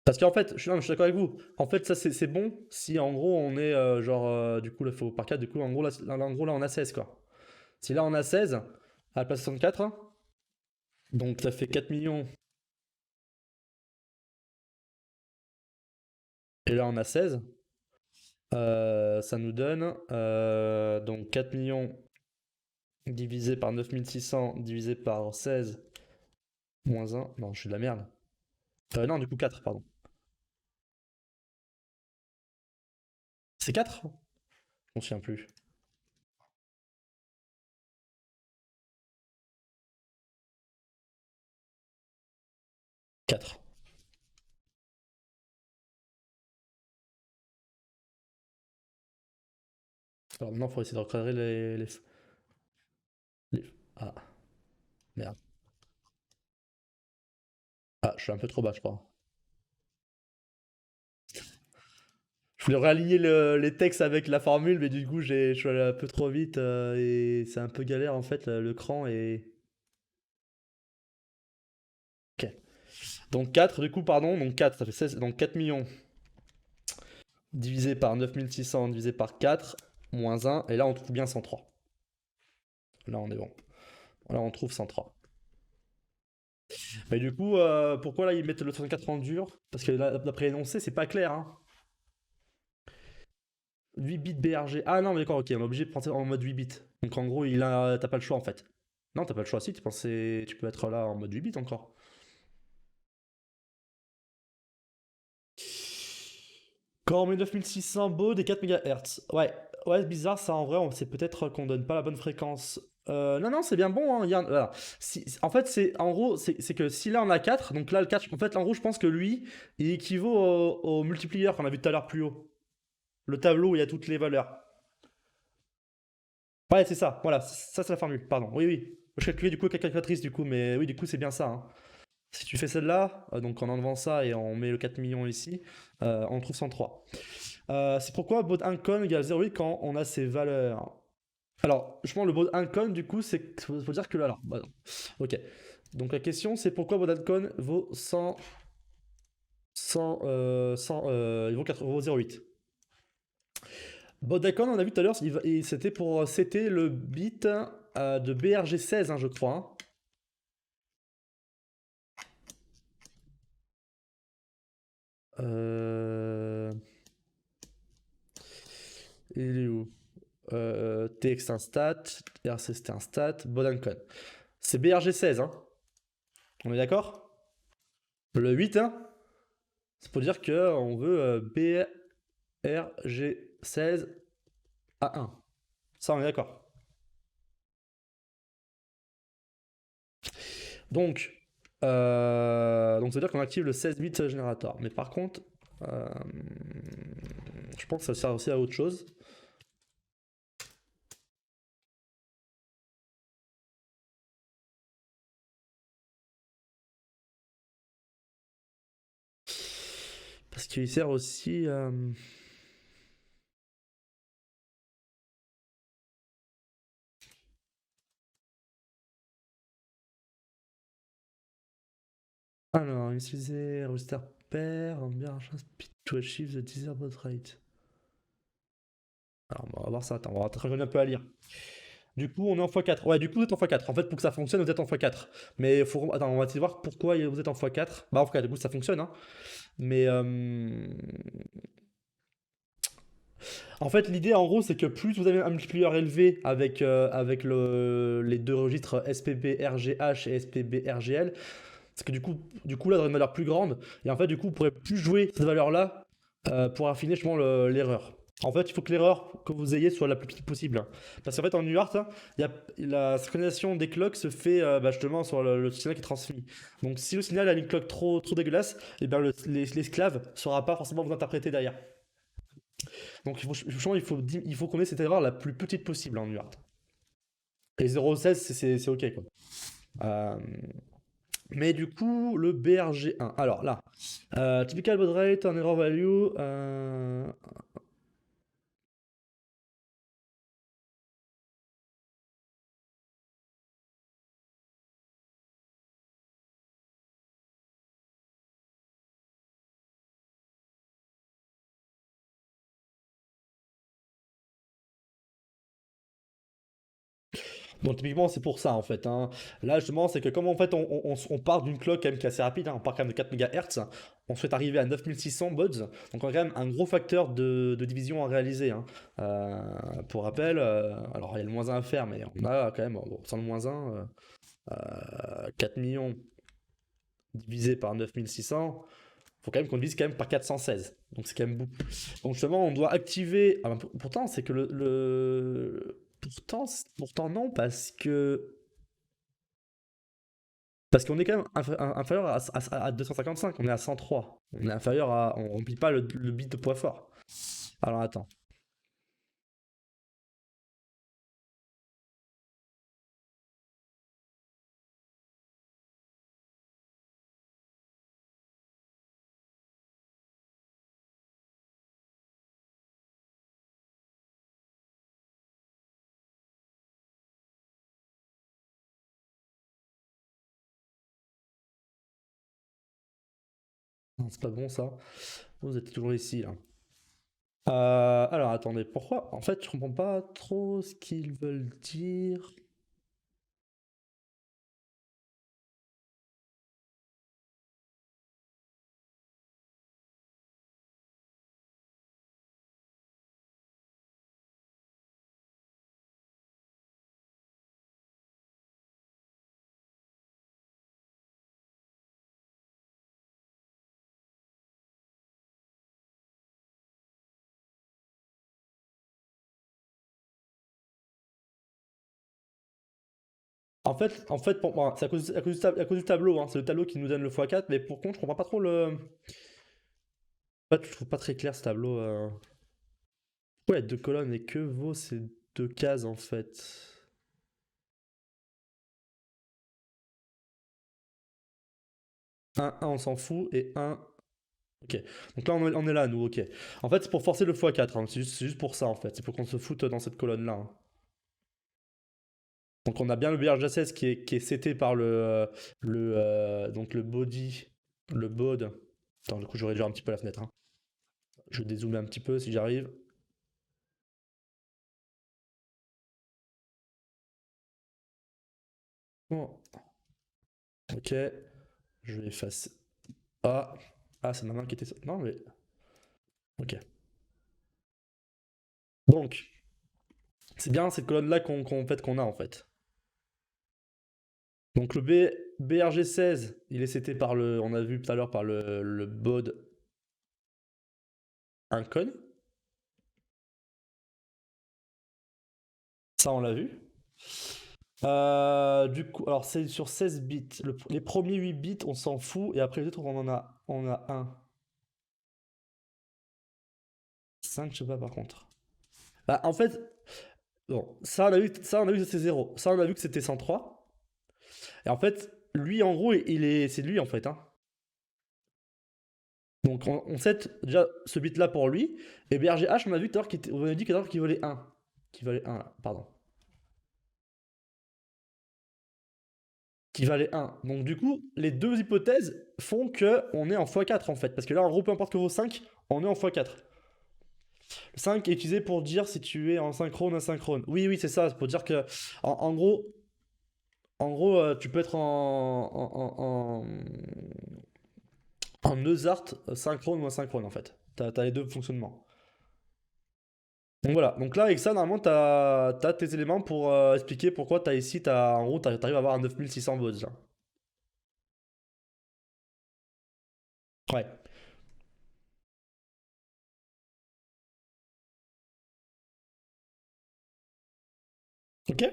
Parce qu'en fait, non, je suis d'accord avec vous. En fait, ça c'est bon si en gros on est genre du coup là faut par 4, du coup en gros là, en gros là on a 16 quoi. Si là on a 16, à la place 64. Donc ça fait 4 millions. Et là, on a 16. Ça nous donne donc 4 millions divisé par 9600 divisé par 16 moins 1. Non, je suis de la merde. Non, du coup 4, pardon. C'est 4? Je m'en souviens plus. 4. Alors maintenant, il faut essayer de recadrer Ah, merde. Ah, je suis un peu trop bas, je crois. Je voulais réaligner les textes avec la formule, mais du coup, je suis allé un peu trop vite et c'est un peu galère en fait, le cran et. Ok. Donc 4, du coup, pardon, donc 4, ça fait 16, donc 4 millions divisé par 9600 divisé par 4, moins 1, et là on trouve bien 103. Là on est bon. Là on trouve 103. Mais du coup, pourquoi là ils mettent le 64 en dur? Parce que là, d'après l'énoncé, c'est pas clair, hein. 8 bits BRG. Ah non, mais d'accord, ok, on est obligé de penser en mode 8 bits. Donc en gros, t'as pas le choix en fait. Non, t'as pas le choix, si, tu peux être là en mode 8 bits encore. Quand on met 9600 baud et 4 MHz. Ouais, ouais, c'est bizarre ça en vrai, c'est peut-être qu'on donne pas la bonne fréquence. Non, non, c'est bien bon, hein, regarde, voilà. En fait, en gros, c'est que si là on a 4, donc là le 4, en fait, en gros, je pense que lui, il équivaut au multiplier qu'on a vu tout à l'heure plus haut. Le tableau où il y a toutes les valeurs. Ouais, c'est ça, voilà, ça c'est la formule, pardon. Oui, oui. Je calculais du coup avec la calculatrice du coup, mais oui, du coup, c'est bien ça, hein. Si tu fais celle-là, donc en enlevant ça et on met le 4 millions ici, on trouve 103. C'est pourquoi baud incon égale 0,8 quand on a ces valeurs. Alors, je pense le baud incon, du coup, faut dire que là, alors, bah non. Ok. Donc la question, c'est pourquoi baud incon vaut 100, 100, il vaut 0,8. Baud incon, on a vu tout à l'heure, c'était pour c'était le bit de BRG16, hein, je crois, hein. Euh... Il est où? TX un stat, RC c'était un stat, Bodancon. C'est BRG16, hein. On est d'accord? Le 8, hein. C'est pour dire que on veut BRG16 à 1. Ça, on est d'accord. Donc, donc ça veut dire qu'on active le 16 bits générateur. Mais par contre, euh, je pense que ça sert aussi à autre chose. Parce qu'il sert aussi. Alors, utiliser register pair, bien speed to achieve the desired baud rate. Alors, on va voir ça. Attends, on va regarder un peu à lire. Du coup, on est en x4. Ouais, du coup, vous êtes en x4. En fait, pour que ça fonctionne, vous êtes en x4. Mais attends, on va essayer de voir pourquoi vous êtes en x4. Bah, en x4, du coup, ça fonctionne, hein. Mais en fait, l'idée, en gros, c'est que plus vous avez un multiplier élevé avec les deux registres SPB-RGH et SPB-RGL, c'est que du coup, là, dans une valeur plus grande, et en fait, du coup, vous pourrez plus jouer cette valeur-là pour affiner justement l'erreur. En fait, il faut que l'erreur que vous ayez soit la plus petite possible. Parce qu'en fait, en UART, la synchronisation des clocks se fait bah, justement sur le signal qui est transmis. Donc, si le signal a une clock trop dégueulasse, et bien l'esclave ne saura pas forcément vous interpréter derrière. Donc, il faut qu'on ait cette erreur la plus petite possible en UART. Et 0,16, c'est OK, quoi. Euh, mais du coup, le BRG1. Alors là, typical baud rate, un error value. Donc typiquement c'est pour ça en fait, hein. Là justement c'est que comme en fait on part d'une clock quand même qui est assez rapide, hein, on part quand même de 4 MHz, on souhaite arriver à 9600 buds, donc on a quand même un gros facteur de division à réaliser, hein. Pour rappel, alors il y a le moins un à faire, mais on a quand même, bon, sans le moins un, 4 millions divisé par 9600, faut quand même qu'on divise quand même par 416. Donc c'est quand même beaucoup. Donc justement, on doit activer. Ah, ben, pourtant, c'est que pourtant non, parce qu'on est quand même inférieur à 255. On est à 103. On est inférieur à. On remplit pas le bit de poids fort. Alors attends. Non, c'est pas bon ça. Vous êtes toujours ici là. Alors attendez, pourquoi? En fait, je comprends pas trop ce qu'ils veulent dire. En fait, pour moi, c'est à cause du tableau, hein. C'est le tableau qui nous donne le x4, mais pour contre, je comprends pas trop le. En fait, je trouve pas très clair ce tableau. Pourquoi il y a deux colonnes et que vaut ces deux cases en fait? Un, on s'en fout, et un. Ok. Donc là, on est là, nous, ok. En fait, c'est pour forcer le x4, hein. C'est juste pour ça, en fait. C'est pour qu'on se foute dans cette colonne-là, hein. Donc on a bien le BRJSS qui est seté par donc le body, le bod. Attends, du coup, je réduire un petit peu la fenêtre, hein. Je vais dézoomer un petit peu si j'arrive. Bon, ok. Je vais effacer. Ah, ah, c'est ma main qui était. Non, mais. Ok. Donc, c'est bien cette colonne-là qu'on a en fait. Donc le BRG16, il est seté par le. On a vu tout à l'heure par le bod Incon. Ça, on l'a vu. Du coup, alors c'est sur 16 bits. Les premiers 8 bits, on s'en fout. Et après les autres, on a un 5 je sais pas par contre. Bah, en fait, bon, ça, on a vu que c'était 0. Ça, on a vu que c'était 103. Et en fait, lui, en gros, c'est lui, en fait, hein. Donc, on set déjà ce bit-là pour lui. Et BRGH, on a vu tout à l'heure on a dit tout à l'heure qu'il valait 1. Qui valait 1, là, pardon. Qui valait 1. Donc, du coup, les deux hypothèses font que on est en x4, en fait. Parce que là, en gros, peu importe que vos 5, on est en x4. Le 5 est utilisé pour dire si tu es en synchrone ou asynchrone. Oui, oui, c'est ça. C'est pour dire que, en gros, tu peux être en Neusart synchrone ou asynchrone, en fait. T'as les deux fonctionnements. Donc voilà, donc là avec ça normalement t'as tes éléments pour expliquer pourquoi t'as ici, en gros t'arrives à avoir un 9600 volts là. Ouais. Ok.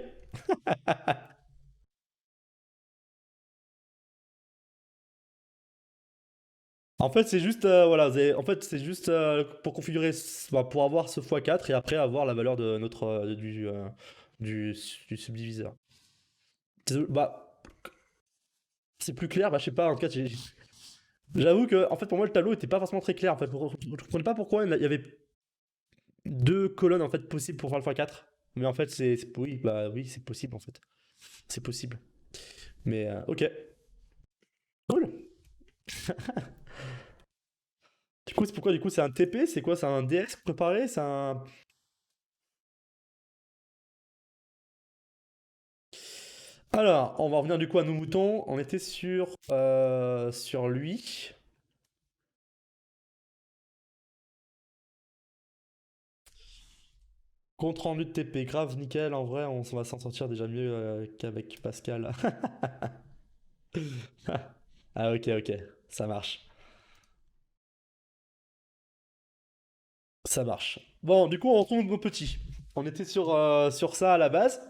En fait c'est juste voilà, en fait c'est juste pour configurer, pour avoir ce x4 et après avoir la valeur de notre du, du subdiviseur. Bah c'est plus clair, bah je sais pas, en tout cas j'avoue que en fait pour moi le tableau était pas forcément très clair en fait. Je comprenais pas pourquoi il y avait deux colonnes en fait possibles pour faire le x4. Mais en fait oui, bah oui, c'est possible en fait. C'est possible. Mais ok, cool. Du coup, c'est pourquoi du coup c'est un TP? C'est quoi? C'est un DS préparé? C'est un. Alors, on va revenir du coup à nos moutons. On était sur lui. Compte rendu de TP, grave, nickel. En vrai, on va s'en sortir déjà mieux qu'avec Pascal. Ah, ok, ok. Ça marche. Ça marche. Bon, du coup, on retrouve nos petits. On était sur ça à la base.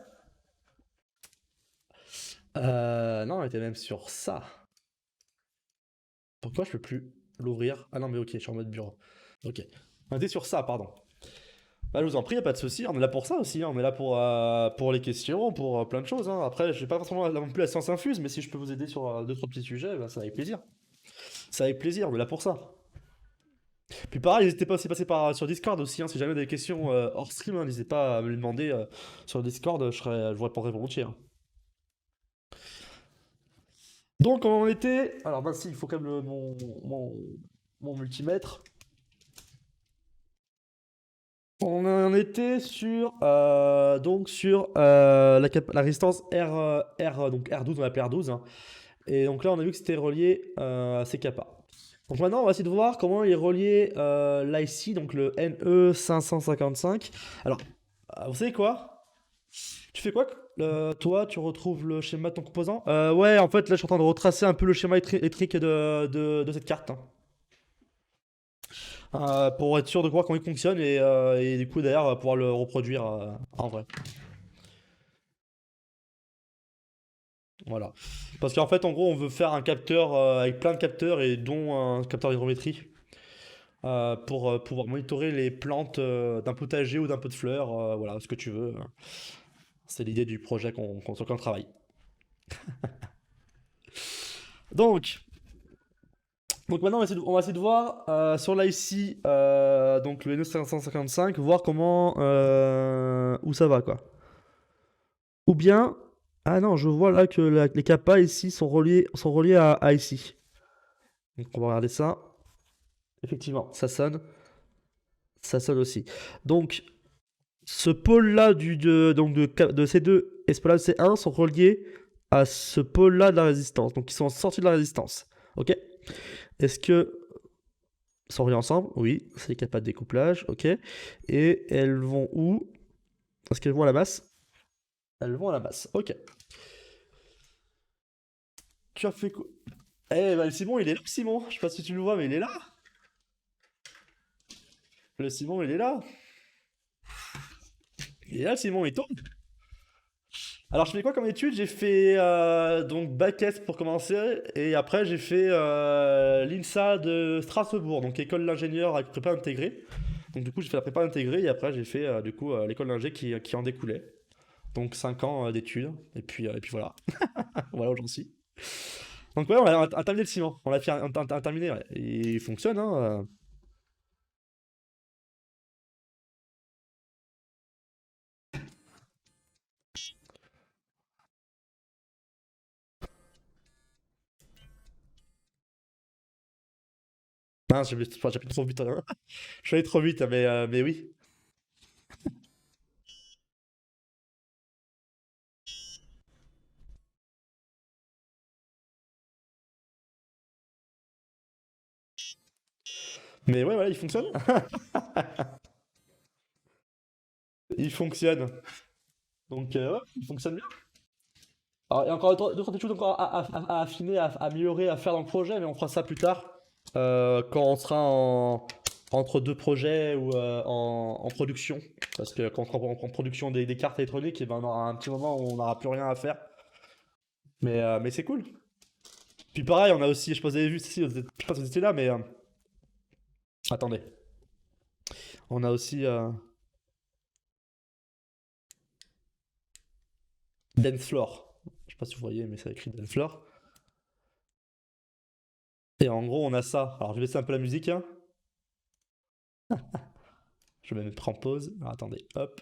Non, on était même sur ça. Pourquoi je peux plus l'ouvrir? Ah non, mais ok, je suis en mode bureau. Ok. On était sur ça, pardon. Bah, je vous en prie, y a pas de souci. On est là pour ça aussi, hein. On est là pour les questions, pour plein de choses, hein. Après, j'ai pas forcément non plus la science infuse, mais si je peux vous aider sur deux, trois petits sujets, bah, c'est avec plaisir. C'est avec plaisir, on est là pour ça. Puis pareil, n'hésitez pas aussi à passer sur Discord aussi, hein. Si jamais vous avez des questions hors stream, hein, n'hésitez pas à me les demander sur Discord, je vous répondrai volontiers, hein. Donc, on en était. Alors, ben si, il faut quand même mon, mon multimètre. On en était sur la résistance donc R12, on l'appelait R12, hein. Et donc là, on a vu que c'était relié à ces kappas. Donc maintenant, on va essayer de voir comment il est relié l'IC, donc le NE555. Alors, vous savez quoi? Tu fais quoi? Toi, tu retrouves le schéma de ton composant? Ouais, en fait, là, je suis en train de retracer un peu le schéma électrique de cette carte, hein. Pour être sûr de voir comment il fonctionne et du coup, d'ailleurs, pouvoir le reproduire en vrai. Voilà. Parce qu'en fait, en gros, on veut faire un capteur avec plein de capteurs et dont un capteur d'hydrométrie pour pouvoir monitorer les plantes d'un potager ou d'un pot de fleurs, voilà, ce que tu veux. C'est l'idée du projet sur lequel on travaille. Donc, donc maintenant, on va essayer de voir sur l'IC, donc le N555, voir comment, où ça va, quoi. Ou bien, ah non, je vois là que les kappas ici sont reliés à ici. Donc on va regarder ça. Effectivement, ça sonne aussi. Donc, ce pôle-là de C2 et ce pôle-là de C1 sont reliés à ce pôle-là de la résistance. Donc, ils sont sortis de la résistance. Ok? Est-ce que ils sont reliés ensemble? Oui, c'est qu'il n'y a pas de découplage. Ok. Et elles vont où? Est-ce qu'elles vont à la masse? Elles vont à la masse. Ok. Tu as fait quoi? Eh ben, le Simon, il est là, Simon. Je sais pas si tu le vois, mais il est là. Le Simon, il est là. Il est là, le Simon, il tourne. Alors, je fais quoi comme étude? J'ai fait donc bac S pour commencer, et après j'ai fait l'INSA de Strasbourg, donc école d'ingénieur avec prépa intégrée. Donc du coup, j'ai fait la prépa intégrée et après j'ai fait du coup l'école d'ingé qui en découlait. Donc 5 ans d'études, et puis voilà, voilà où j'en suis. Donc ouais, on a terminé le ciment, on a terminé, ouais. Et il fonctionne, hein. Mince, j'ai pris trop vite, hein. Je suis allé trop vite, mais oui. Mais ouais, voilà, il fonctionne. Il fonctionne. Donc ouais, il fonctionne bien. Alors, il y a encore deux, trois petites choses encore à affiner, à améliorer, à faire dans le projet, mais on fera ça plus tard, quand on sera entre deux projets ou en production. Parce que quand on sera en production des cartes électroniques, et ben, on aura un petit moment où on n'aura plus rien à faire. Mais c'est cool. Puis pareil, on a aussi, je sais pas si vous avez vu, si, je sais pas si vous étiez là, mais attendez. On a aussi Dance Floor. Je sais pas si vous voyez, mais c'est écrit Dance Floor. Et en gros, on a ça. Alors, je vais laisser un peu la musique, hein. Je vais me mettre en pause. Alors, attendez, hop.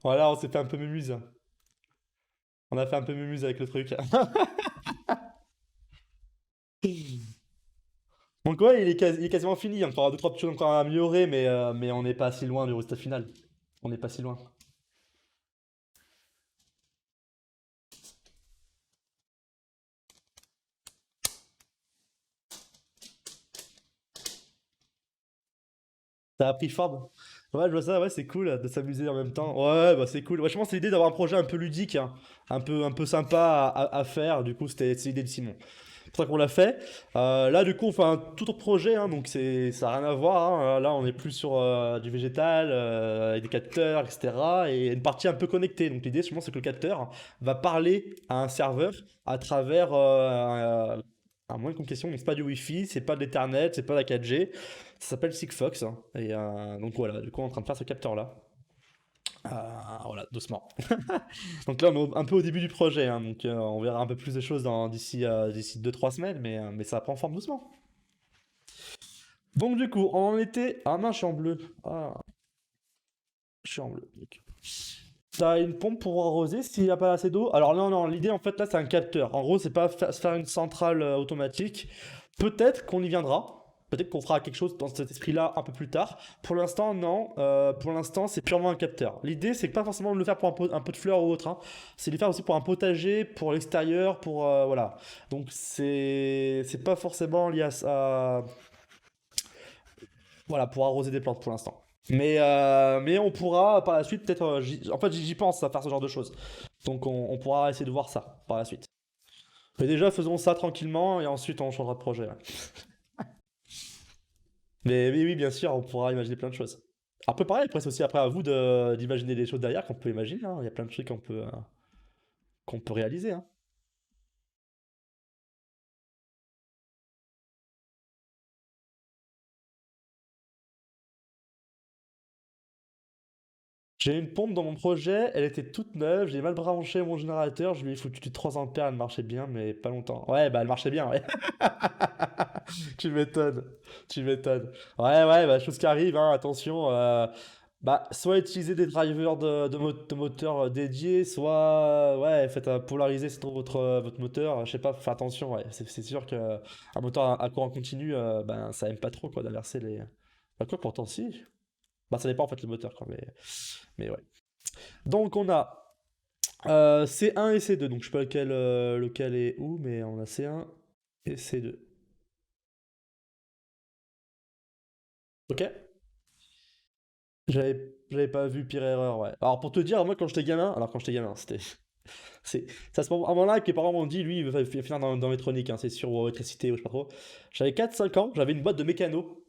Voilà, on s'est fait un peu mémuse. On a fait un peu mémuse avec le truc. Donc ouais, il est quasiment fini. Encore deux, trois petites choses encore à améliorer, mais on n'est pas si loin du résultat final. On n'est pas si loin. T'as appris Ford? Ouais, je vois ça, ouais, c'est cool de s'amuser en même temps. Ouais, bah c'est cool. Ouais, je pense que c'est l'idée d'avoir un projet un peu ludique, hein, un peu sympa à faire. Du coup, c'est l'idée de Simon. C'est pour ça qu'on l'a fait. Là, du coup, on fait un tout autre projet, hein, donc ça n'a rien à voir, hein. Là, on est plus sur du végétal, avec des capteurs, etc. Et une partie un peu connectée. Donc l'idée, justement, c'est que le capteur va parler à un serveur à travers un moyen de communication. Donc c'est pas du Wi-Fi, c'est pas de l'Ethernet, c'est pas la 4G. Ça s'appelle Sigfox, hein. Et donc voilà, du coup, on est en train de faire ce capteur-là. Voilà, doucement. Donc là, on est un peu au début du projet, hein, donc on verra un peu plus de choses d'ici 2 3 semaines, mais ça prend forme doucement. Donc du coup, on en était... Ah mince, je suis en bleu. Ah, je suis en bleu. Ok. T'as une pompe pour arroser s'il n'y a pas assez d'eau? Alors non, non, l'idée en fait là, c'est un capteur. En gros, c'est pas se faire une centrale automatique. Peut-être qu'on y viendra. Peut-être qu'on fera quelque chose dans cet esprit-là un peu plus tard. Pour l'instant, non. Pour l'instant, c'est purement un capteur. L'idée, c'est pas forcément de le faire pour un pot de fleurs ou autre, hein. C'est de le faire aussi pour un potager, pour l'extérieur, pour voilà. Donc c'est pas forcément lié à ça. Voilà, pour arroser des plantes pour l'instant. Mais on pourra par la suite peut-être. En fait, j'y pense à faire ce genre de choses. Donc on pourra essayer de voir ça par la suite. Mais déjà, faisons ça tranquillement et ensuite on changera de projet, ouais. Mais oui, oui, bien sûr, on pourra imaginer plein de choses. Après, pareil, après, c'est aussi après à vous d'imaginer des choses derrière qu'on peut imaginer, hein. Il y a plein de trucs qu'on peut réaliser, hein. J'ai une pompe dans mon projet, elle était toute neuve, j'ai mal branché mon générateur, je lui ai foutu du 3 ampères, elle marchait bien, mais pas longtemps. Ouais, bah elle marchait bien, ouais. Tu m'étonnes, tu m'étonnes. Ouais, ouais, bah chose qui arrive, hein, attention. Bah, soit utiliser des drivers de moteurs dédiés, soit, ouais, faites polariser sur votre moteur, je sais pas, faites attention, ouais. C'est sûr qu'un moteur à courant continu, ben ça aime pas trop, quoi, d'inverser les... Bah quoi, pourtant si. Bah ça dépend en fait le moteur, quoi, mais ouais. Donc on a C1 et C2, donc je sais pas lequel est où, mais on a C1 et C2. Ok? J'avais pas vu pire erreur, ouais. Alors pour te dire, moi quand j'étais gamin, c'est à ce moment-là que les parents m'ont dit, lui, il va finir dans métronique, hein, c'est sûr, ou électricité, ou je sais pas trop. J'avais 4 5 ans, j'avais une boîte de mécano,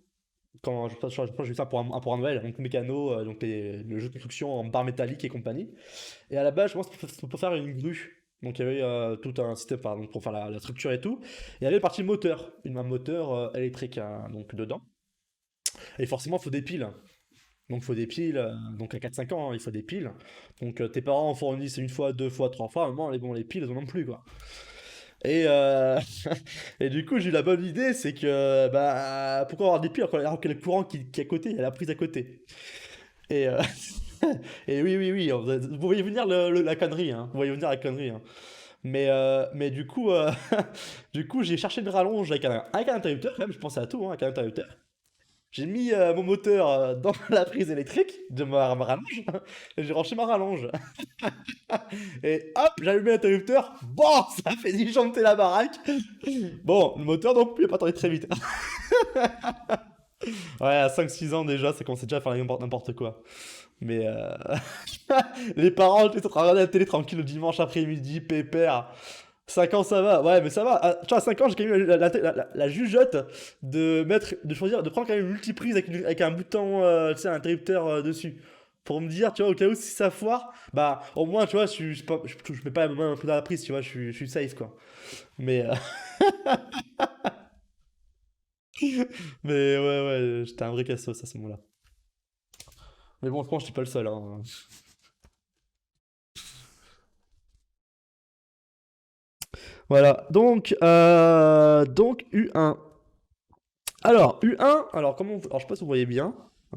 quand je pense que j'ai eu ça pour un Noël, donc mécano, donc le jeu de construction en barre métallique et compagnie. Et à la base, je pense qu'il faut faire une grue. Donc il y avait tout un système donc, pour faire la structure et tout. Et il y avait une partie moteur, un moteur électrique hein, donc dedans. Et forcément, il faut des piles. Donc il faut des piles, donc à 4 5 ans, hein, il faut des piles. Donc tes parents en fournissent une fois, deux fois, trois fois, à un moment, les piles, elles en ont plus, quoi. Et, et du coup, j'ai eu la bonne idée, c'est que, bah, pourquoi avoir des piles alors qu'il y a le courant qui est à côté, il y a la prise à côté. Et, et oui, oui, oui, vous voyez venir la connerie, hein. Vous voyez venir la connerie, hein. Mais du coup, du coup, j'ai cherché une rallonge avec un interrupteur, quand même, je pensais à tout, hein, avec un interrupteur. J'ai mis mon moteur dans la prise électrique de ma rallonge et j'ai branché ma rallonge. Et hop, j'ai allumé l'interrupteur. Bon, ça fait disjoncter la baraque. Bon, le moteur non plus, il a pas tourné très vite. Ouais, à 5 6 ans déjà, ça commençait déjà à faire n'importe quoi. Mais les parents étaient en train de regarder la télé tranquille le dimanche après-midi, pépère. 5 ans ça va, ouais, mais ça va. Tu vois, à 5 ans, j'ai quand même eu la jugeote de choisir, de prendre quand même une multiprise avec un bouton, tu sais, un interrupteur dessus. Pour me dire, tu vois, au cas où si ça foire, bah au moins, tu vois, je mets pas la main un peu dans la prise, tu vois, je suis safe, quoi. Mais, mais ouais, ouais, j'étais un vrai cassos à ce moment-là. Mais bon, je pense que je suis pas le seul, hein. Voilà, donc U1. Alors, U1, alors comment alors je sais pas si vous voyez bien.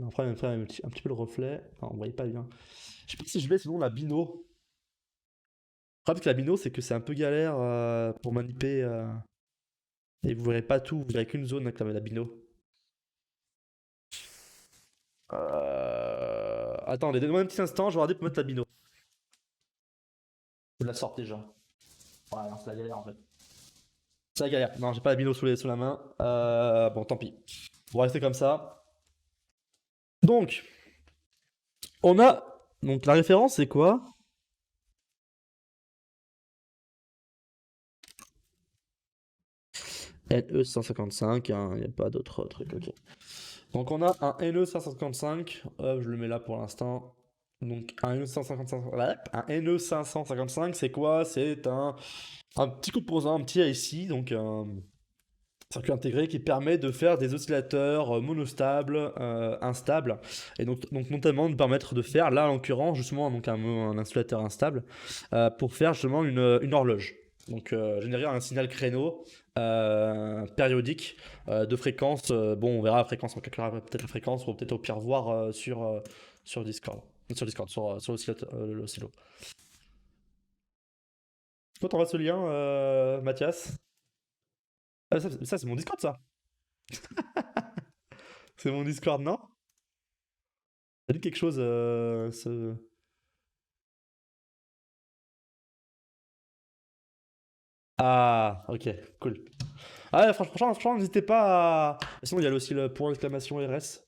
Après, un petit peu le reflet. Enfin, on voyait pas bien. Je sais pas si je mets sinon la bino. Le problème avec la bino, c'est que c'est un peu galère pour maniper. Et vous verrez pas tout, vous verrez qu'une zone avec la bino. Attendez, donnez-moi un petit instant, je vais regarder pour mettre la bino. Je la sors déjà. Voilà, c'est la galère en fait. C'est la galère. Non, j'ai pas la bino sous la main. Bon, tant pis. On va rester comme ça. Donc, on a. Donc, la référence, c'est quoi? NE155, il n'y a pas d'autre truc, ok. Donc, on a un NE555. Je le mets là pour l'instant. Donc, un NE555. Un NE555, c'est quoi? C'est un petit composant, un petit IC, donc un circuit intégré qui permet de faire des oscillateurs monostables, instables, et donc notamment de permettre de faire, là en l'occurrence, justement, donc un oscillateur instable, pour faire justement une horloge. Donc générer un signal créneau périodique de fréquence. Bon, on verra la fréquence, on calculera peut-être la fréquence, ou peut-être au pire voir sur Discord. Sur Discord, sur l'oscillo. Toi, t'envoies ce lien, Mathias? Ah, ça c'est mon Discord, ça. C'est mon Discord, non? Ça dit quelque chose, Ah, ok, cool. Ah, ouais, franchement, n'hésitez pas à. Sinon, il y a aussi le point d'exclamation RS.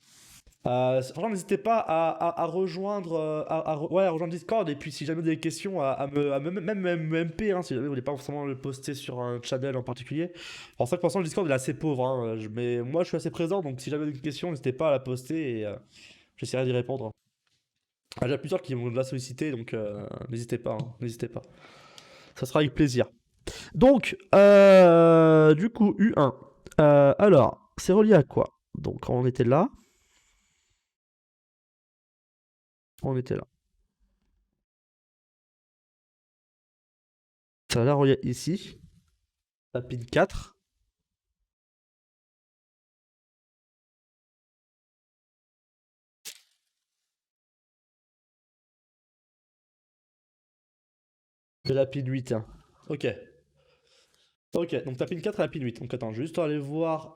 Franchement, n'hésitez pas à rejoindre, ouais, à rejoindre Discord. Et puis, si jamais vous avez des questions, même MP, hein, si jamais vous voulez pas forcément le poster sur un channel en particulier. Alors, 5% le Discord il est assez pauvre, hein, mais moi, je suis assez présent. Donc, si jamais vous avez des questions, n'hésitez pas à la poster et j'essaierai d'y répondre. Ah, j'ai plusieurs qui m'ont déjà sollicité, donc n'hésitez pas, hein, n'hésitez pas. Ça sera avec plaisir. Donc, du coup, U1. Alors, c'est relié à quoi? Donc, on était là. On était là. Ça va relié ici. La pin 4. Et la pin 8. Hein. Ok. Ok, donc ta pin 4 et la pin 8. Donc, attends, juste aller voir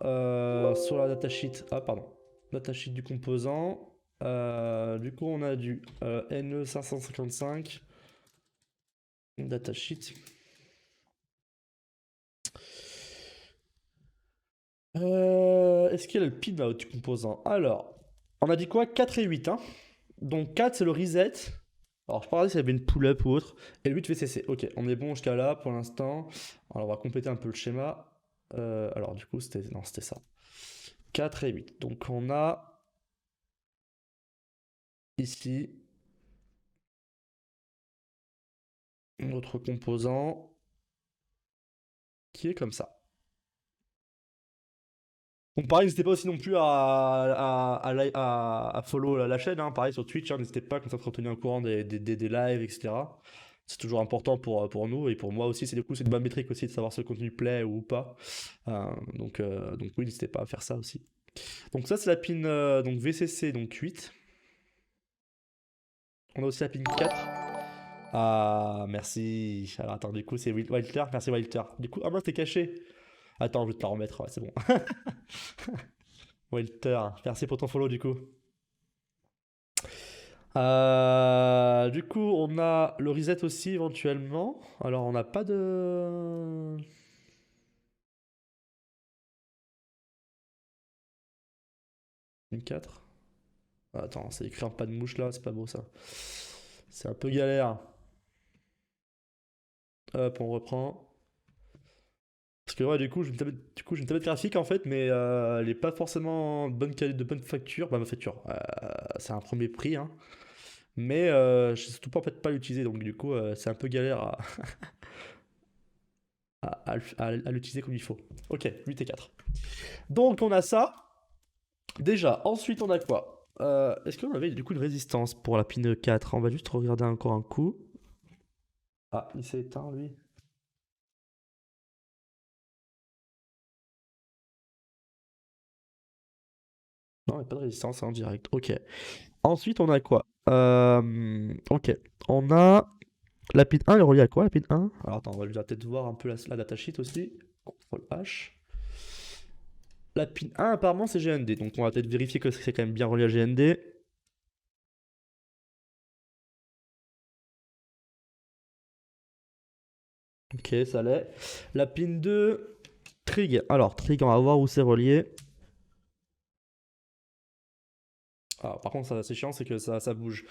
sur la datasheet. Ah, pardon. Datasheet du composant. Du coup, on a du NE555. Datasheet. Est-ce qu'il y a le pin là du composant? Alors, on a dit quoi? 4 et 8, hein? Donc 4 c'est le reset. Alors je parlais s'il y avait une pull-up ou autre. Et 8 VCC. Ok, on est bon jusqu'à là pour l'instant. Alors on va compléter un peu le schéma. Alors du coup c'était. Non, c'était ça. 4 et 8. Donc on a ici notre composant qui est comme ça. Donc pareil, n'hésitez pas aussi non plus à follow la chaîne, hein. Pareil sur Twitch, hein, n'hésitez pas comme ça pour tenir au courant des lives, etc. C'est toujours important pour nous et pour moi aussi. C'est du coup c'est une bonne métrique aussi de savoir si le contenu plaît ou pas. Donc oui, n'hésitez pas à faire ça aussi. Donc ça c'est la pin donc VCC donc 8. On a aussi la pin 4. Ah merci. Alors attends, du coup c'est Wilter. Merci Wilter. Du coup, ah mince t'es caché. Attends, je vais te la remettre, ouais, c'est bon. Wilter, merci pour ton follow du coup. Du coup, on a le reset aussi éventuellement. Alors, on n'a pas de. Une 4. Attends, c'est écrit en pas de mouche là, c'est pas beau ça. C'est un peu galère. Hop, on reprend. Parce que ouais, j'ai une tablette graphique en fait, mais elle est pas forcément de bonne qualité, de bonne facture. Bah, ma facture, c'est un premier prix, hein. Mais je sais surtout pas en fait pas l'utiliser, donc du coup, c'est un peu galère à l'utiliser comme il faut. Ok, 8 et 4. Donc on a ça. Déjà, ensuite on a quoi? Est-ce qu'on avait du coup une résistance pour la pin 4? On va juste regarder encore un coup. Ah, il s'est éteint lui. Non, il n'y a pas de résistance, c'est en direct. Ok. Ensuite, on a quoi? Ok. On a la pin 1, elle est reliée à quoi la pin 1? Alors attends, on va déjà peut-être voir un peu la datasheet aussi. CTRL H. La pin 1, apparemment, c'est GND. Donc on va peut-être vérifier que c'est quand même bien relié à GND. Ok, ça l'est. La pin 2, Trig. Alors, Trig, on va voir où c'est relié. Ah, par contre, ça, c'est chiant, c'est que ça bouge.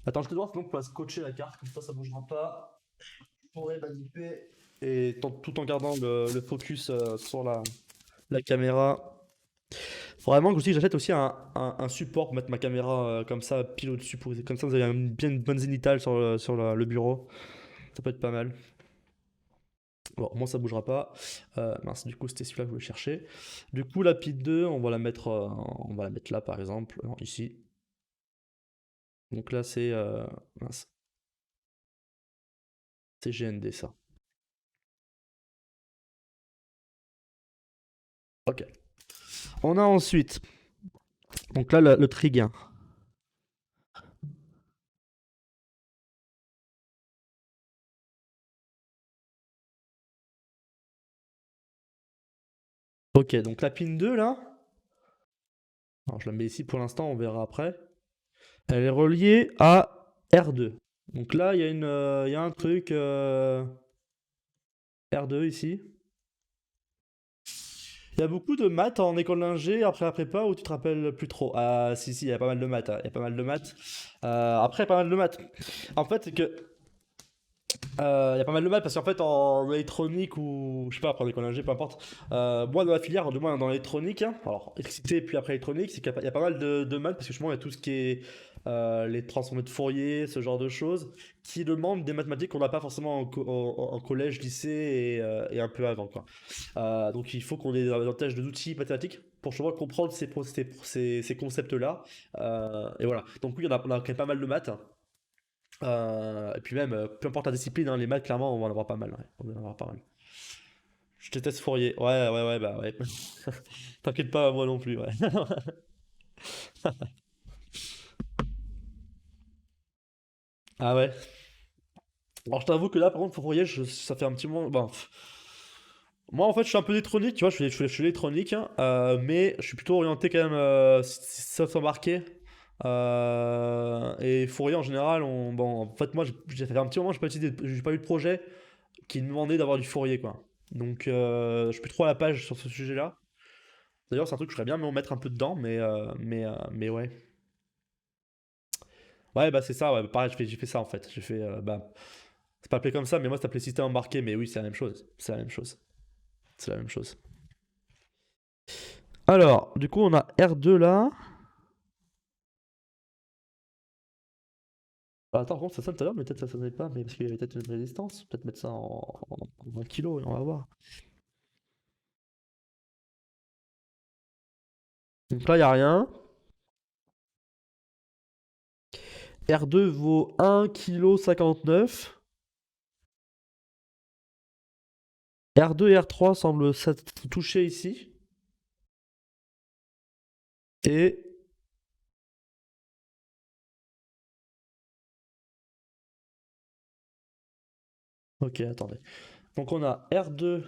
Attends, je te dois, sinon on peut scotcher la carte, comme ça bougera pas. Je pourrais manipuler. Et tout en gardant le focus sur la caméra. Faut vraiment que aussi j'achète aussi un support pour mettre ma caméra comme ça, pile au-dessus. Comme ça, vous avez bien une bonne zénithale sur le bureau. Ça peut être pas mal. Bon, moi ça bougera pas. Mince, du coup, c'était celui-là que je voulais chercher. Du coup, la pile 2, on va la mettre là par exemple, non, ici. Donc là, mince, c'est GND ça. Ok. On a ensuite, donc là, le trig. Ok, donc la pin 2 là, alors je la mets ici pour l'instant, on verra après. Elle est reliée à R2. Donc là, il y a un truc R2 ici. Il y a beaucoup de maths en école d'ingé après la prépa où tu te rappelles plus trop. Ah si si, il y a pas mal de maths, hein. Il y a pas mal de maths. Après, il y a pas mal de maths. En fait, c'est que il y a pas mal de maths parce qu'en fait en électronique ou je sais pas après en école d'ingé, peu importe. Moi dans la filière, du moins dans l'électronique, hein, alors électricité puis après électronique, c'est qu'il y a pas mal de maths parce que justement il y a tout ce qui est les transformés de Fourier, ce genre de choses, qui demandent des mathématiques qu'on n'a pas forcément en collège, lycée et un peu avant quoi. Donc il faut qu'on ait davantage d'outils mathématiques pour justement comprendre ces concepts-là. Et voilà. Donc oui, on a quand même pas mal de maths. Et puis même, peu importe la discipline, hein, les maths, clairement, on va en avoir pas mal. Ouais. On va en avoir pas mal. Je déteste Fourier. Ouais, ouais, ouais, bah ouais. T'inquiète pas, moi non plus, ouais. Ah ouais. Alors je t'avoue que là, par contre, Fourier, ça fait un petit moment. Bon, moi, en fait, je suis un peu électronique, tu vois, je suis électronique, hein, mais je suis plutôt orienté quand même ça s'embarquer. Et Fourier, en général, bon, en fait, moi, j'ai fait un petit moment, j'ai pas eu de projet qui me demandait d'avoir du Fourier, quoi. Donc, je suis plus trop à la page sur ce sujet-là. D'ailleurs, c'est un truc que je ferais bien me remettre un peu dedans, mais ouais. Ouais, bah c'est ça, ouais, pareil, j'ai fait ça en fait. J'ai fait, bah, c'est pas appelé comme ça, mais moi, ça s'appelait système embarqué, mais oui, c'est la même chose. C'est la même chose. C'est la même chose. Alors, du coup, on a R2 là. Ah, attends, par contre, ça sonne tout à l'heure, mais peut-être ça sonnait pas, mais parce qu'il y avait peut-être une résistance. Peut-être mettre ça en kilos et on va voir. Donc là, il n'y a rien. R2 vaut 1,59 kg. R2 et R3 semblent s'être touchés ici. Et. Ok, attendez. Donc on a R2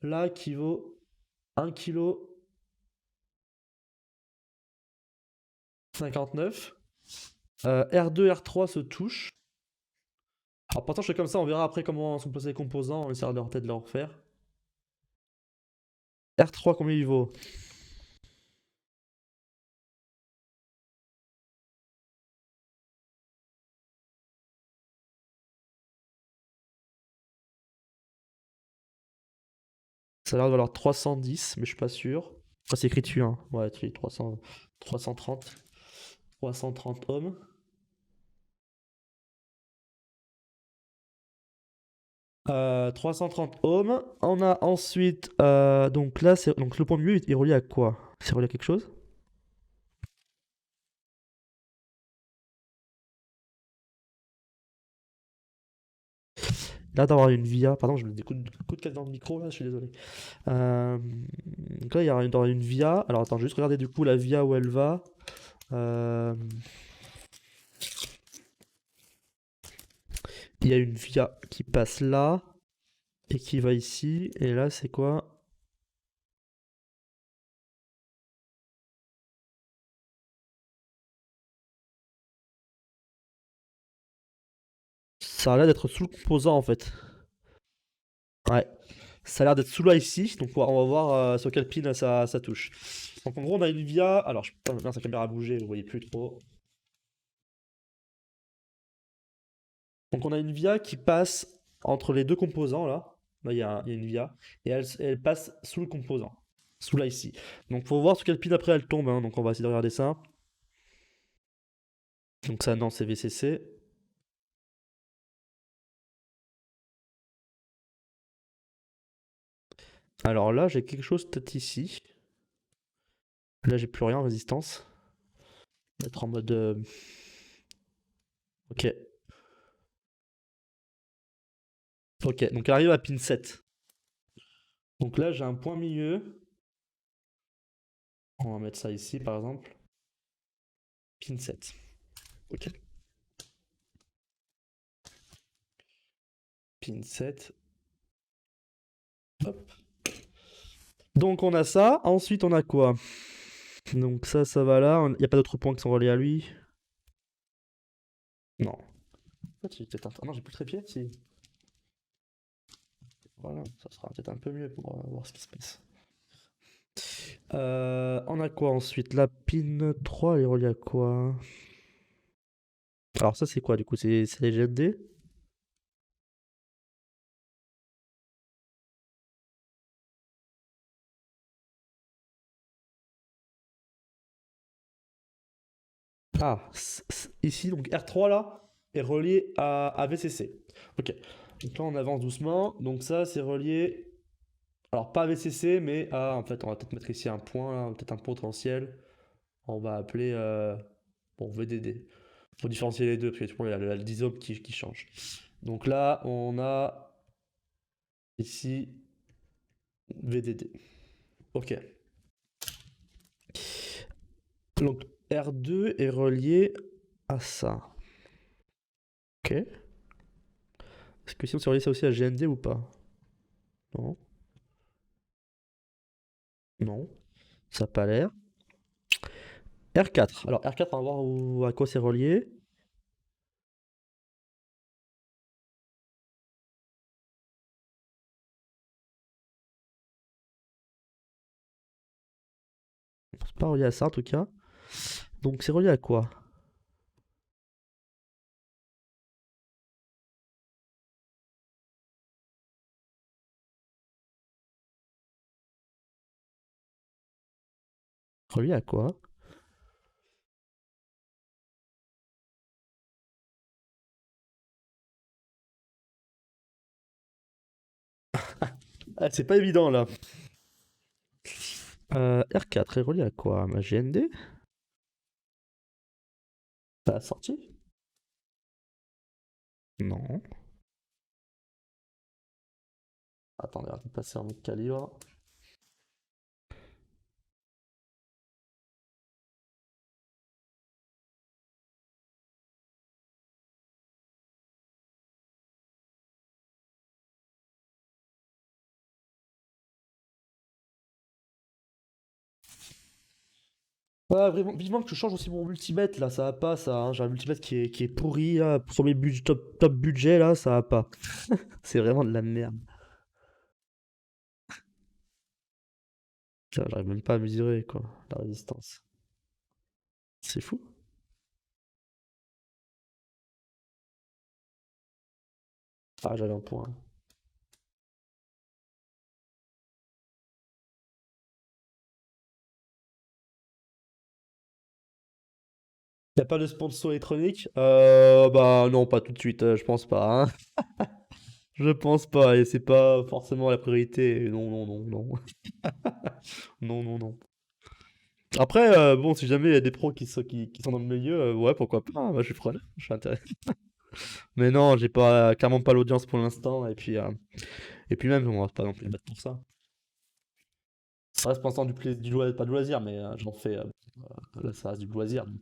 là qui vaut 1,59 kg. R2, R3 se touchent. Alors pourtant je fais comme ça, on verra après comment sont placés les composants, on essaiera de leur tête de leur refaire. R3 combien il vaut? Ça a l'air de valoir 310, mais je suis pas sûr. Ah, c'est écrit dessus, hein. Ouais, tu 300, 330. 330 ohms. 330 ohms. On a ensuite. Donc là, donc le point de vue est relié à quoi? C'est relié à quelque chose? là d'avoir une VIA, pardon, je me coup de casse dans le micro là, je suis désolé. Euh, donc là, d'avoir une VIA. Alors attends, je vais juste regarder du coup la VIA où elle va. Euh, Il y a une VIA qui passe là et qui va ici. Et là, c'est quoi? Ça a l'air d'être sous le composant en fait. Ouais. Ça a l'air d'être sous là ici. Donc on va voir sur quelle pin ça touche. Donc en gros, on a une VIA. Alors, je peux pas sa caméra a bougé, vous voyez plus trop. Donc on a une via qui passe entre les deux composants là. Là il y a une via. Et elle passe sous le composant. Sous là ici. Donc faut voir sur quelle pile après elle tombe, hein. Donc on va essayer de regarder ça. Donc ça non c'est VCC. Alors là j'ai quelque chose peut-être ici. Là j'ai plus rien en résistance. On va être en mode... Ok. Ok, donc elle arrive à pin 7. Donc là j'ai un point milieu. On va mettre ça ici par exemple. Pin 7. Ok. Pin 7. Hop. Donc on a ça. Ensuite on a quoi? Donc ça va là. Il n'y a pas d'autres points qui sont reliés à lui. Non. En fait, j'ai peut-être un... Ah non, j'ai plus le trépied. Si. Voilà, ça sera peut-être un peu mieux pour voir ce qui se passe. On a quoi ensuite? La pin 3, elle est reliée à quoi? Alors ça, c'est quoi du coup? C'est les GND? Ah, ici, donc R3 là, est relié à VCC. Ok. Donc là, on avance doucement. Donc ça, c'est relié... Alors pas à VCC, mais à... En fait, on va peut-être mettre ici un point, là, peut-être un potentiel. On va appeler... Bon, VDD. Faut différencier les deux, parce que tu vois, il y a le disop qui change. Donc là, on a ici VDD. Ok. Donc R2 est relié à ça. Ok. Est-ce que sinon c'est relié ça aussi à GND ou pas? Non. Non. Ça n'a pas l'air. R4. Alors R4, on va voir à quoi c'est relié. C'est pas relié à ça en tout cas. Donc c'est relié à quoi? Relié à quoi? Ah, c'est pas évident là. R4 est relié à quoi? Ma GND? Ça a sorti? Non. Attendez, on va passer en mode calibre. Ouais, vraiment, vivement que je change aussi mon multimètre là, ça va pas ça, hein. J'ai un multimètre qui est pourri là, sur mes top budget là, ça va pas. C'est vraiment de la merde. Putain, j'arrive même pas à mesurer quoi, la résistance. C'est fou. Ah, j'avais un point. Y a pas de sponsor électronique? Bah non, pas tout de suite, je pense pas, hein. Je pense pas, et c'est pas forcément la priorité. Non, non, non, non. Non, non, non. Après, bon, si jamais il y a des pros qui sont dans le milieu, ouais, pourquoi pas, hein, moi je suis preneur, je suis intéressé. Mais non, j'ai pas clairement pas l'audience pour l'instant. Et puis même, on va pas non plus le mettre pour ça. Ça reste pour l'instant du loisir, pas du loisir, mais j'en fais. Là, ça reste du loisir, donc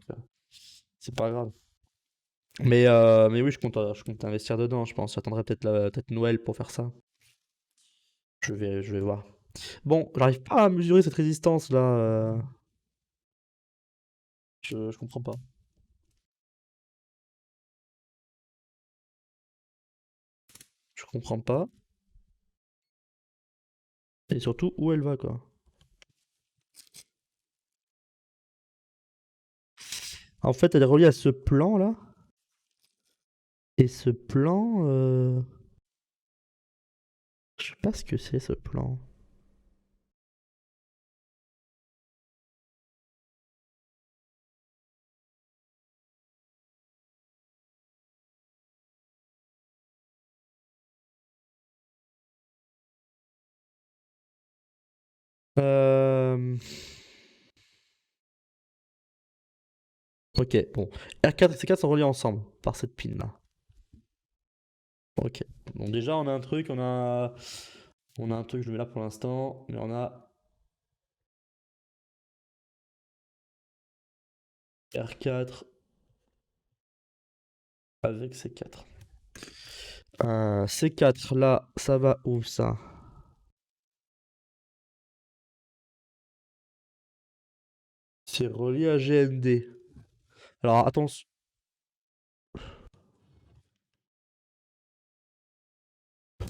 c'est pas grave. Mais oui, je compte investir dedans, je pense. J'attendrai peut-être Noël pour faire ça. Je vais voir. Bon, j'arrive pas à mesurer cette résistance là. Je comprends pas. Je comprends pas. Et surtout où elle va quoi. En fait, elle est reliée à ce plan là. Et ce plan, je sais pas ce que c'est ce plan. Euh... Ok, bon. R4 et C4 sont reliés ensemble par cette pin là. Ok. Bon, déjà, on a un truc, je le mets là pour l'instant, mais on a R4 avec C4. C4 là, ça va où ça? C'est relié à GND. Alors attention,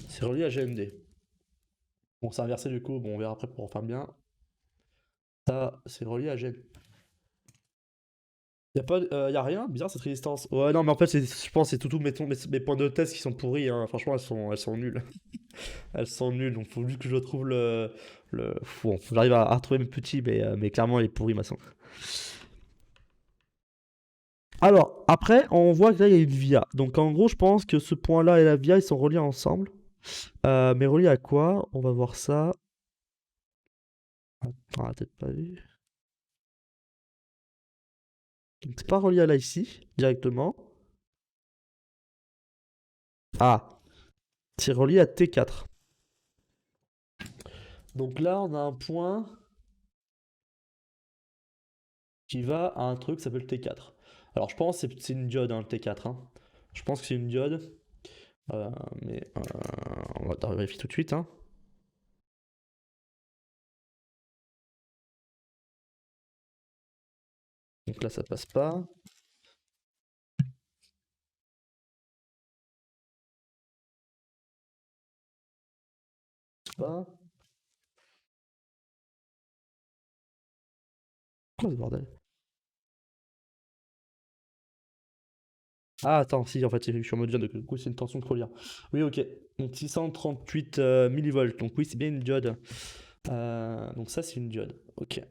c'est relié à GND. Bon, c'est inversé du coup, bon, on verra après pour en faire bien. Ça, c'est relié à GND. Y a rien? Bizarre cette résistance. Ouais, non, mais en fait, je pense que c'est tout mes points de test qui sont pourris, hein. Franchement, elles sont nulles. Elles sont nulles, donc faut juste que je retrouve bon, faut que j'arrive à retrouver mes petits, mais clairement, il est pourri, ma son. Alors, après, on voit que là, il y a une via. Donc, en gros, je pense que ce point-là et la via, ils sont reliés ensemble. Mais reliés à quoi? On va voir ça. On a peut-être pas vu. Donc, c'est pas relié à là ici, directement. Ah, c'est relié à T4. Donc là, on a un point qui va à un truc qui s'appelle T4. Alors, je pense que c'est une diode, hein, le T4, hein. Je pense que c'est une diode. Mais on va vérifier tout de suite, hein. Donc là, ça passe pas. Pas. Quoi ce bordel? Ah, attends, si, en fait, je suis en mode diode, donc du coup, c'est une tension de. Oui, ok. Donc 638 millivolts. Donc oui, c'est bien une diode. Donc ça, c'est une diode. Ok.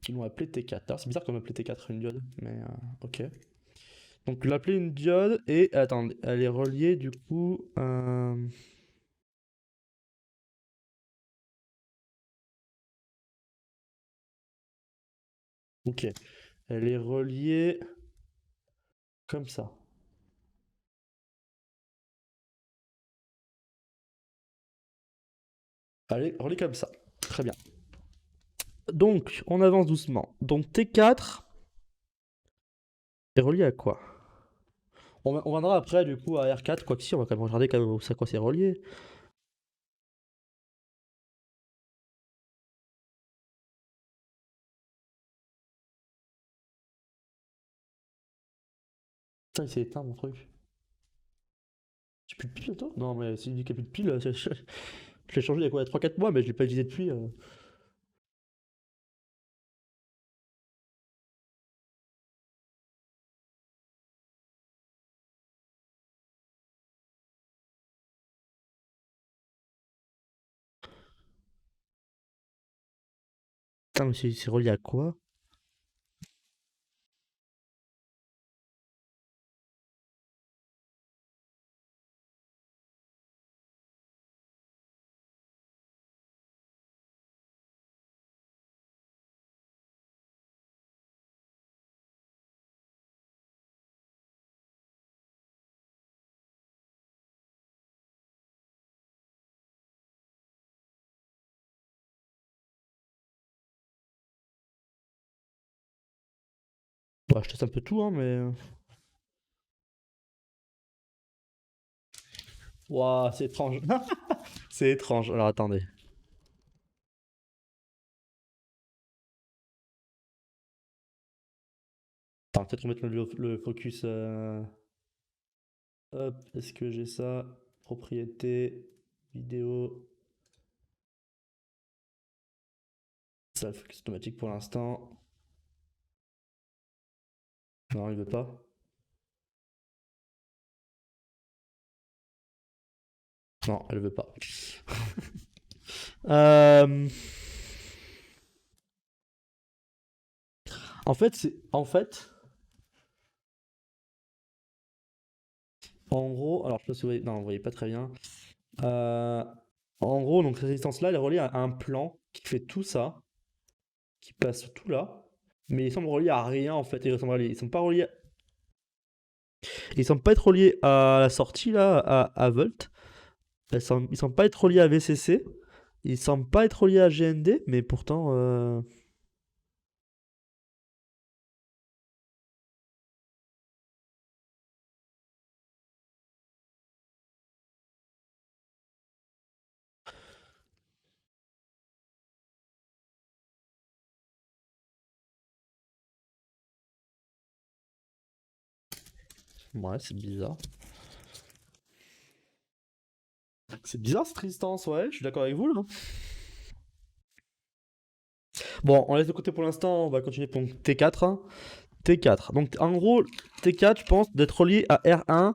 Ils l'ont appelé T4. Alors, c'est bizarre qu'on appelé T4 une diode, mais ok. Donc l'appeler une diode et attendez, elle est reliée du coup. Ok, elle est reliée comme ça. Elle est reliée comme ça. Très bien. Donc on avance doucement. Donc T4 est relié à quoi? On viendra après du coup à R4, quoi que si, on va quand même regarder quand même à quoi c'est relié. Putain, il s'est éteint mon truc. J'ai plus de pile toi? Non mais s'il dit qu'il n'y a plus de pile, je l'ai changé il y a quoi, 3-4 mois, mais je l'ai pas utilisé depuis. Putain, mais c'est relié à quoi? Ouais, je teste un peu tout, hein, mais. Ouah, c'est étrange. C'est étrange. Alors attendez. Attends, peut-être remettre le focus. Hop, est-ce que j'ai ça? Propriété, vidéo. Ça, le focus automatique pour l'instant. Non, il veut pas. Non, elle veut pas. Euh, en gros, alors je sais pas si vous voyez, non, vous voyez pas très bien. Euh, En gros, donc cette résistance-là, elle est reliée à un plan qui fait tout ça, qui passe tout là, mais ils semblent reliés à rien en fait. Ils sont pas reliés, ils semblent pas être reliés à la sortie là, à Volt. Ils semblent pas être reliés à VCC. Ils semblent pas être reliés à GND, mais pourtant, ouais, c'est bizarre. C'est bizarre cette résistance, ouais, je suis d'accord avec vous là. Bon, on laisse de côté pour l'instant, on va continuer pour T4, hein. T4. Donc en gros, T4, je pense d'être relié à R1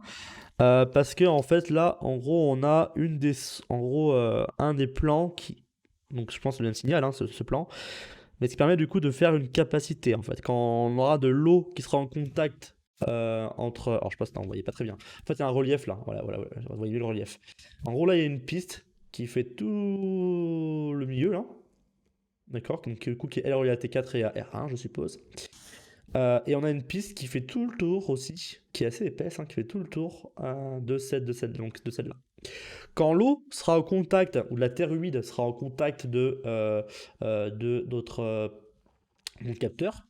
parce que en fait là, en gros, on a en gros, un des plans qui, donc je pense le même signal, hein, ce plan, mais ce qui permet du coup de faire une capacité en fait. Quand on aura de l'eau qui sera en contact entre, alors je sais pas si vous voyez pas très bien. En fait, il y a un relief là. Voilà, voilà, voilà, vous voyez le relief. En gros là, il y a une piste qui fait tout le milieu là. D'accord, donc du coup qui est elle reliée à T4 et à R1, je suppose. Et on a une piste qui fait tout le tour aussi, qui est assez épaisse, hein, qui fait tout le tour donc de celle-là. Quand l'eau sera au contact, ou la terre humide sera en contact de d'autres capteurs,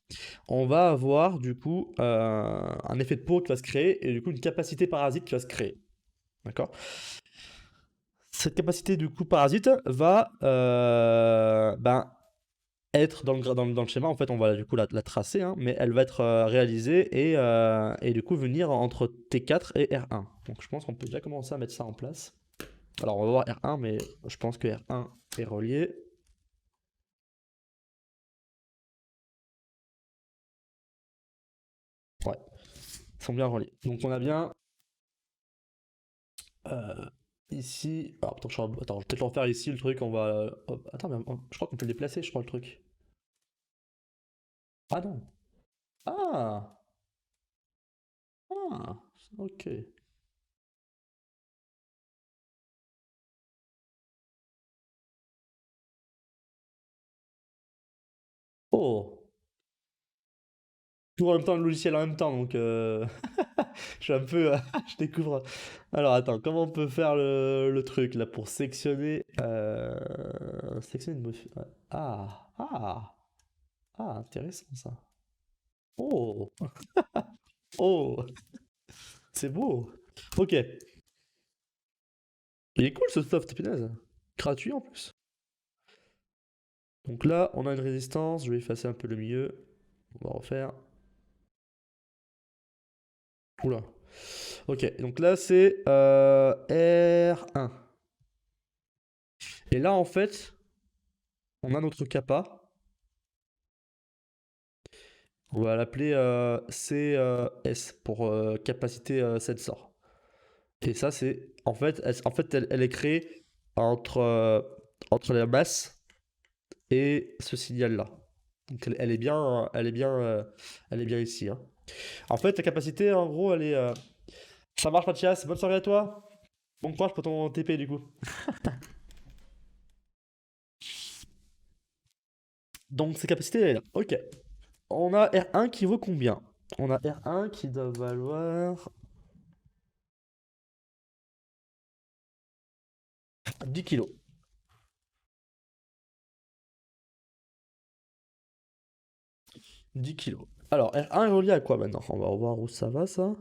on va avoir du coup un effet de peau qui va se créer et du coup une capacité parasite qui va se créer. D'accord. Cette capacité du coup parasite va ben, être dans le schéma, en fait, on va du coup la tracer, hein, mais elle va être réalisée et du coup venir entre T4 et R1. Donc je pense qu'on peut déjà commencer à mettre ça en place. Alors on va voir R1, mais je pense que R1 est relié. Ouais, ils sont bien reliés. Donc on a bien euh, ici. Alors, attends, je vais peut-être le refaire ici le truc. On va. Hop, attends, mais je crois qu'on peut le déplacer, je crois, le truc. Ah non. Ah! Ah! Ok. Oh! Tout en même temps, le logiciel en même temps, donc je suis un peu. Je découvre. Alors attends, comment on peut faire le truc là pour sectionner. Sectionner une ouais. Ah! Ah! Ah, intéressant ça. Oh! Oh! C'est beau! Ok. Il est cool ce soft, punaise. Gratuit en plus. Donc là, on a une résistance. Je vais effacer un peu le milieu. On va refaire. Oula. Ok, donc là c'est R1. Et là en fait, on a notre kappa. On va l'appeler CS pour capacité sensor. Et ça c'est elle est créée entre la masse et ce signal là. Donc elle est bien ici, hein. En fait, la capacité, en gros, elle est. Ça marche, Mathias. Bonne soirée à toi. Bon courage pour ton TP, du coup. Donc, ces capacités, elle est là. Ok. On a R1 qui vaut combien? On a R1 qui doit valoir 10 kilos. 10 kilos. Alors, R1 est relié à quoi maintenant? On va voir où ça va, ça.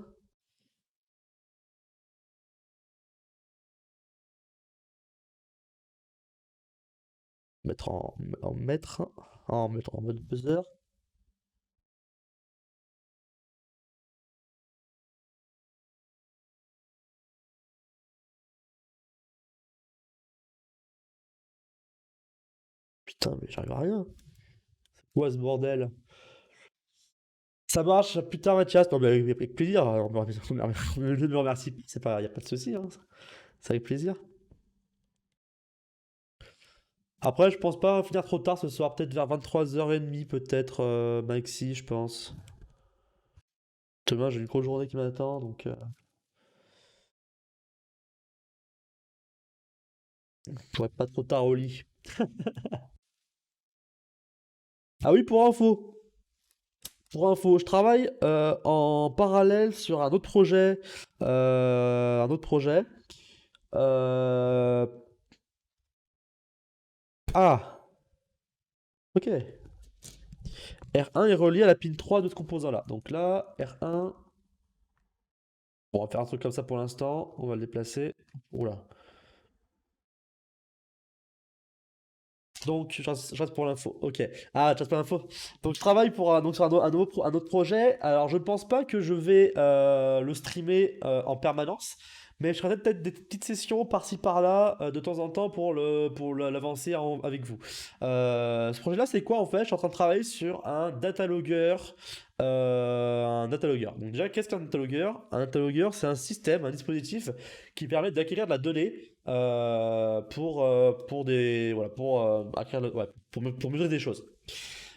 Mettre en mètre, en mode buzzer. Putain, mais j'arrive à rien. Quoi ce bordel? Ça marche, putain Mathias, non mais avec plaisir, je me remercie, c'est pas, y a pas de souci, hein. C'est avec plaisir. Après, je pense pas finir trop tard ce soir, peut-être vers 23h30, peut-être, maxi, je pense. Demain, j'ai une grosse journée qui m'attend, donc je pourrais pas trop tard au lit. Ah oui, pour info, je travaille en parallèle sur un autre projet, un autre projet. Euh, Ah, ok. R1 est relié à la pin 3 de ce composant-là. Donc là, R1, on va faire un truc comme ça pour l'instant. On va le déplacer. Oula. Donc, je reste pour l'info. Ok. Ah, je reste pour l'info. Donc, je travaille pour donc, sur un autre projet. Alors, je ne pense pas que je vais le streamer en permanence. Mais je ferai peut-être des petites sessions par-ci par-là de temps en temps l'avancer avec vous. Ce projet-là, c'est quoi en fait? Je suis en train de travailler sur un data logger. Un data logger. Donc, déjà, qu'est-ce qu'un data logger? Un data logger, c'est un système, un dispositif qui permet d'acquérir de la donnée pour des voilà ouais, pour mesurer des choses.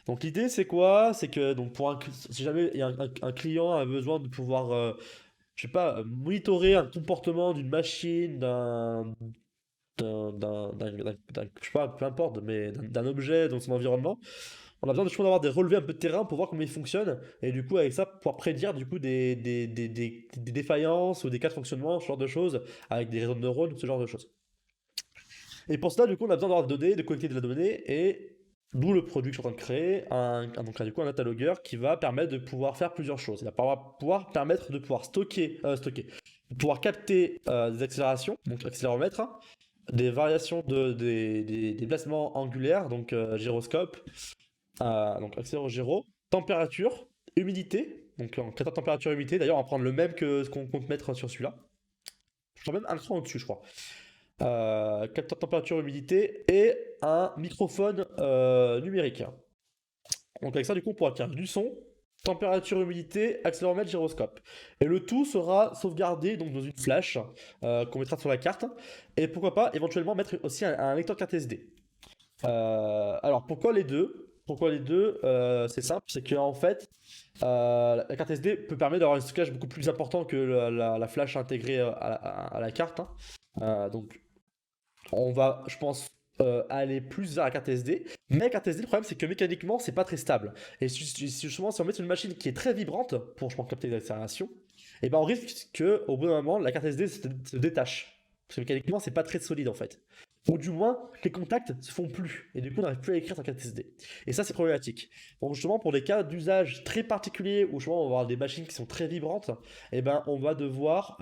Donc l'idée c'est quoi? C'est que donc si jamais il y a un client a besoin de pouvoir je sais pas monitorer un comportement d'une machine, je sais pas, peu importe, mais d'un objet dans son environnement, on a besoin de souvent d'avoir des relevés un peu de terrain pour voir comment il fonctionne et du coup avec ça pouvoir prédire du coup des défaillances ou des cas de fonctionnement, ce genre de choses avec des réseaux de neurones, ce genre de choses. Et pour cela, du coup, on a besoin d'avoir des données, de collecter de la donnée, et d'où le produit que je suis en train de créer, donc là, du coup, un data qui va permettre de pouvoir faire plusieurs choses. Il va pouvoir permettre de pouvoir de pouvoir capter des accélérations, donc accéléromètre, hein, des variations des déplacements angulaires, donc gyroscope, donc accélérogyro, température, humidité, donc en traitant température et humidité, d'ailleurs, on va prendre le même que ce qu'on compte mettre sur celui-là. Je crois même un cran au-dessus, je crois. Capteur de température, humidité et un microphone numérique. Donc avec ça, du coup, on pourra faire du son, température, humidité, accéléromètre, gyroscope. Et le tout sera sauvegardé donc dans une flash qu'on mettra sur la carte. Et pourquoi pas éventuellement mettre aussi un lecteur carte SD. Alors pourquoi les deux? Pourquoi les deux? C'est simple, c'est que en fait, la carte SD peut permettre d'avoir un stockage beaucoup plus important que la flash intégrée à la carte, hein. Donc on va, je pense, aller plus vers la carte SD. Mais la carte SD, le problème, c'est que mécaniquement, c'est pas très stable. Et justement, si on met sur une machine qui est très vibrante pour, je pense, capter l'accélération, et ben on risque que, au bout d'un moment, la carte SD se détache. Parce que mécaniquement, c'est pas très solide en fait. Ou du moins, les contacts se font plus. Et du coup, on n'arrive plus à écrire sur carte SD. Et ça, c'est problématique. Donc, justement, pour des cas d'usage très particuliers, où justement, on va avoir des machines qui sont très vibrantes, et ben, on va devoir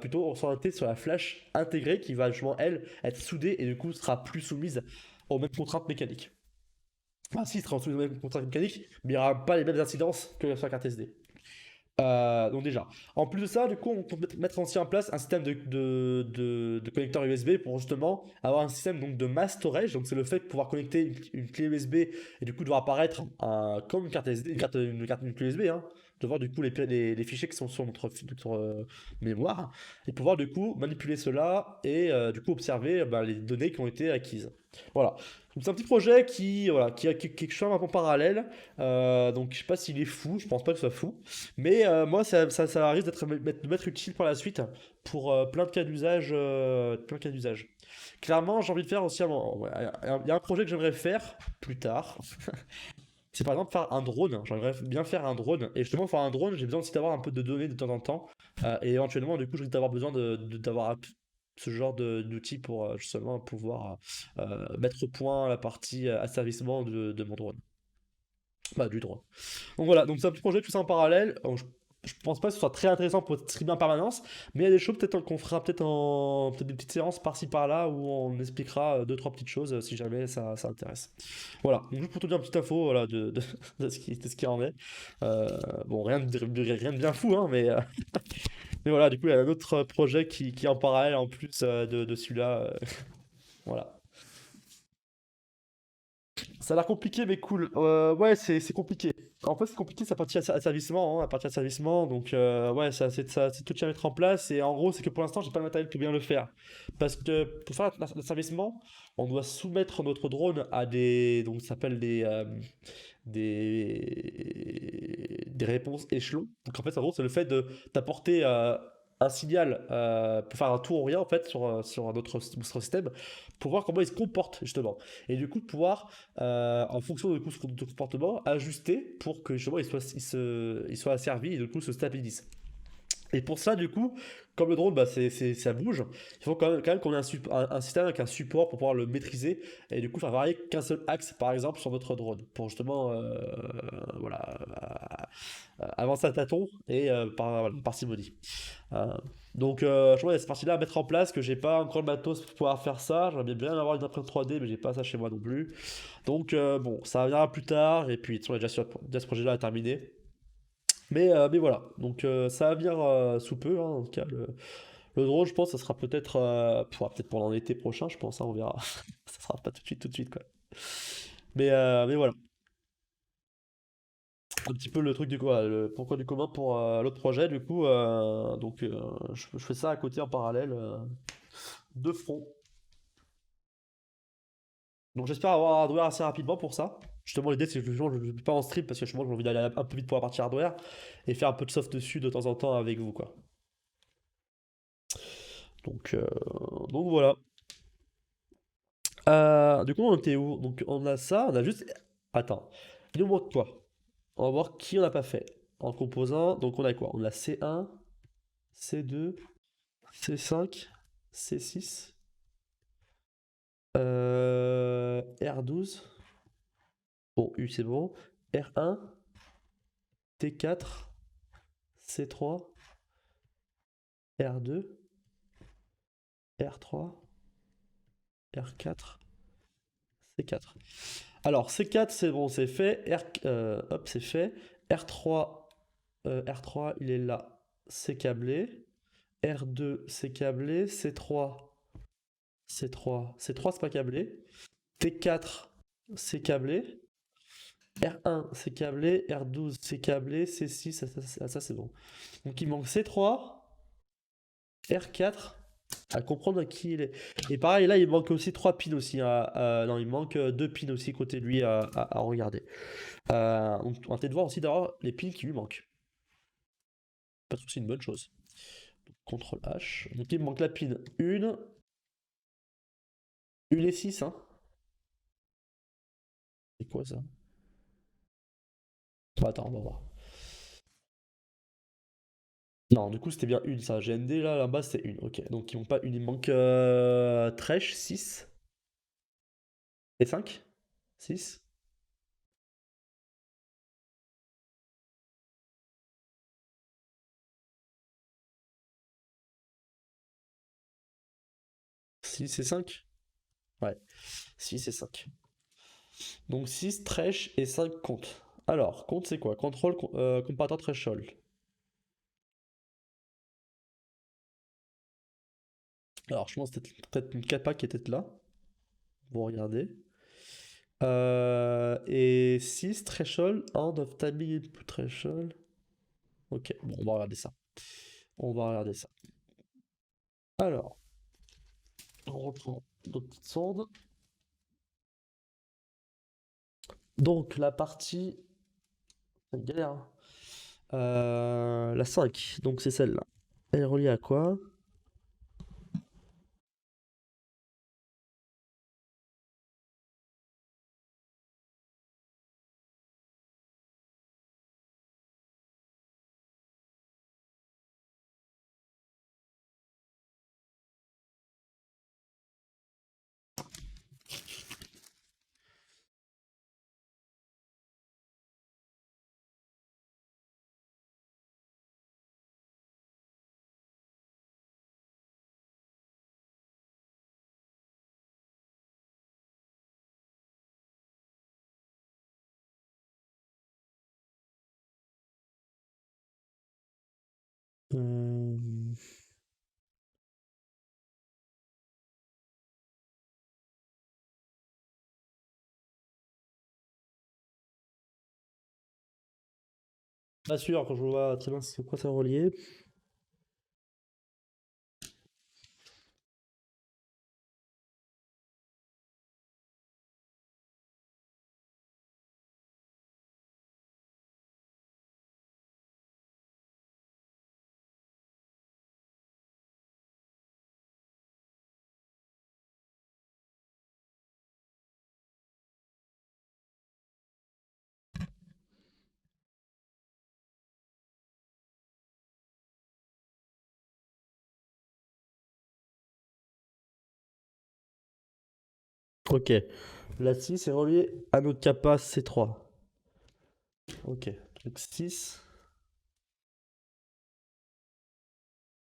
plutôt s'orienter sur la flash intégrée qui va, justement, elle, être soudée et du coup, sera plus soumise aux mêmes contraintes mécaniques. Enfin, si, il sera soumise aux mêmes contraintes mécaniques, mais il n'y aura pas les mêmes incidences que sur la carte SD. Donc déjà. En plus de ça, du coup, on peut mettre aussi en place un système de connecteur USB pour justement avoir un système donc, de mass storage. Donc c'est le fait de pouvoir connecter une clé USB et du coup de voir apparaître comme une carte SD, une clé USB, hein, de voir du coup les fichiers qui sont sur notre mémoire et pouvoir du coup manipuler cela et du coup observer les données qui ont été acquises. Voilà. Donc c'est un petit projet voilà, qui est un peu parallèle. Donc je sais pas s'il est fou, je pense pas que ce soit fou. Mais moi, ça risque de m'être utile par la suite pour plein de cas d'usage. Plein de cas d'usage. Clairement, j'ai envie de faire aussi. Ouais, il y a un projet que j'aimerais faire plus tard. C'est par exemple faire un drone. J'aimerais bien faire un drone. Et justement, faire un drone, j'ai besoin aussi d'avoir un peu de données de temps en temps. Et éventuellement, du coup, je risque d'avoir besoin d'avoir ce genre d'outils pour justement pouvoir mettre au point la partie asservissement de mon drone. Bah, du droit. Donc voilà, donc c'est un petit projet, tout ça en parallèle. Je pense pas que ce soit très intéressant pour streamer en permanence, mais il y a des choses peut-être qu'on fera peut-être des petites séances par-ci par-là où on expliquera deux, trois petites choses si jamais ça intéresse. Voilà, donc juste pour te donner une petite info voilà, de ce qui en est. Euh, bon, rien de bien fou, hein, mais voilà, du coup, il y a un autre projet qui est en parallèle en plus de celui-là. Voilà. Ça a l'air compliqué, mais cool. Ouais, c'est compliqué. En fait, c'est compliqué, ça partie asservissement, hein, à partir d'asservissement. Donc, ouais, c'est tout à mettre en place. Et en gros, c'est que pour l'instant, j'ai pas le matériel pour bien le faire. Parce que pour faire l'asservissement, on doit soumettre notre drone à donc, ça s'appelle des réponses échelons. Donc, en fait, en gros, c'est le fait d'apporter un signal pour faire un tout ou rien, en fait, sur notre système, pour voir comment il se comporte, justement. Et du coup, de pouvoir en fonction de, coup, de ton comportement, ajuster pour que justement il soit asservi et du coup se stabilise. Et pour ça, du coup, comme le drone, bah, ça bouge, il faut quand même qu'on ait un système avec un support pour pouvoir le maîtriser et du coup faire varier qu'un seul axe, par exemple, sur notre drone, pour justement voilà, avancer à tâtons et par parcimonie. Euh, donc, je vois, il y a cette partie-là à mettre en place que j'ai pas encore le matos pour pouvoir faire ça. J'aimerais bien avoir une imprimante 3D, mais j'ai pas ça chez moi non plus. Donc, bon, ça viendra plus tard. Et puis, de toute façon, déjà ce projet-là est terminé. Mais voilà, donc ça va venir sous peu, hein, en tout cas. Le drone, je pense, ça sera peut-être pendant l'été prochain, je pense, hein, on verra. Ça sera pas tout de suite, quoi. Mais voilà, un petit peu le truc du quoi, le pourquoi du commun pour l'autre projet, du coup, donc je fais ça à côté en parallèle, de front. Donc j'espère avoir un hardware assez rapidement pour ça. Justement, l'idée c'est que je ne le fais pas en stream parce que justement j'ai envie d'aller un peu vite pour la partie hardware et faire un peu de soft dessus de temps en temps avec vous, quoi. Donc, euh, donc voilà. Du coup, on était où? Donc, on a ça, on a juste. Attends, il nous manque quoi? On va voir qui on n'a pas fait. En composant, donc on a quoi? On a C1, C2, C5, C6, R12. Bon, U c'est bon. R1, T4, C3, R2, R3, R4, C4. Alors, C4, c'est bon, c'est fait. Hop, c'est fait. R3, R3, il est là. C'est câblé. R2, c'est câblé. C3, C3, c'est pas câblé. T4, c'est câblé. R1, c'est câblé. R12, c'est câblé. C6, ça, c'est bon. Donc, il manque C3, R4, à comprendre à qui il est. Et pareil, là, il manque aussi 3 pins aussi, hein, non, il manque 2 pins aussi côté de lui à regarder. On va peut-être voir aussi d'avoir les pins qui lui manquent. Parce que c'est une bonne chose. Donc, CTRL H. Donc il me manque la pin 1, 1 et 6, hein. C'est quoi ça? Bah, attends, on va voir. Non, du coup c'était bien une ça. GND là bas c'est une. Ok, donc il manque pas une, il manque Thresh 6 et 5. 6. 6 et 5. Ouais, 6 et 5. Donc 6 Thresh et 5 compte. Alors, compte c'est quoi? Contrôle comparateur threshold. Alors, je pense que c'était peut-être une kappa qui était là. Vous regardez. Et 6 threshold, end of timing input threshold. Ok, bon, on va regarder ça. On va regarder ça. Alors, on reprend notre petite sonde. Donc, la partie. C'est une galère, hein. La 5, donc c'est celle-là. Elle est reliée à quoi? Pas sûr quand je vois très bien c'est quoi ça relié. Ok. La 6 est reliée à notre kappa C3. Ok. Donc 6.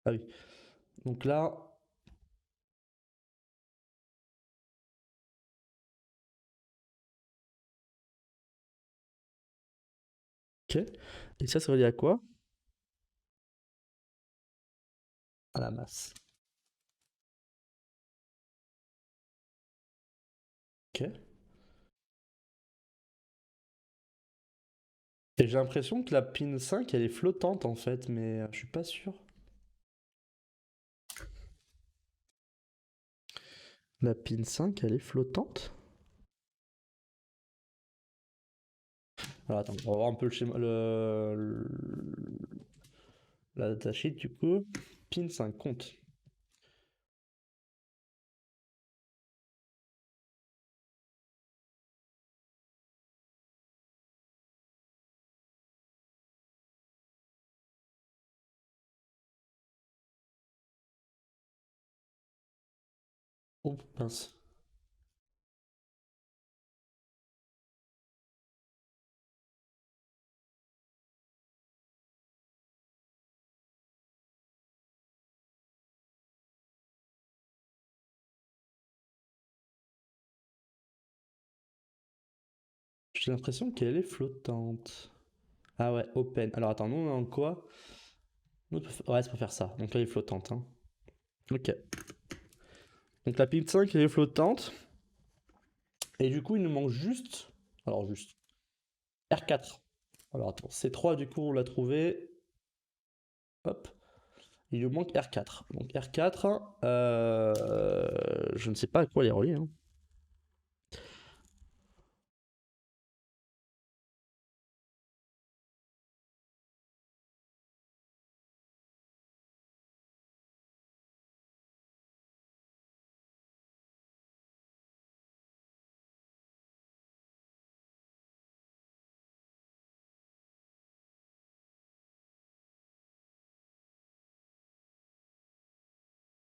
Ah oui. Donc là. Ok. Et ça, c'est relié à quoi? À la masse. Ok. Et j'ai l'impression que la pin 5, elle est flottante en fait, mais je suis pas sûr. La pin 5, elle est flottante? Alors attends, on va voir un peu le schéma, la datasheet du coup. Pin 5, compte. Oh mince. J'ai l'impression qu'elle est flottante. Ah ouais, open. Alors attends, nous on est en quoi? Ouais, c'est pour faire ça. Donc là, elle est flottante, hein. Ok. Donc la pin 5, elle est flottante. Et du coup, il nous manque juste. Alors juste. R4. Alors attends, C3, du coup, on l'a trouvé. Hop. Il nous manque R4. Donc R4, je ne sais pas à quoi il est relié, hein.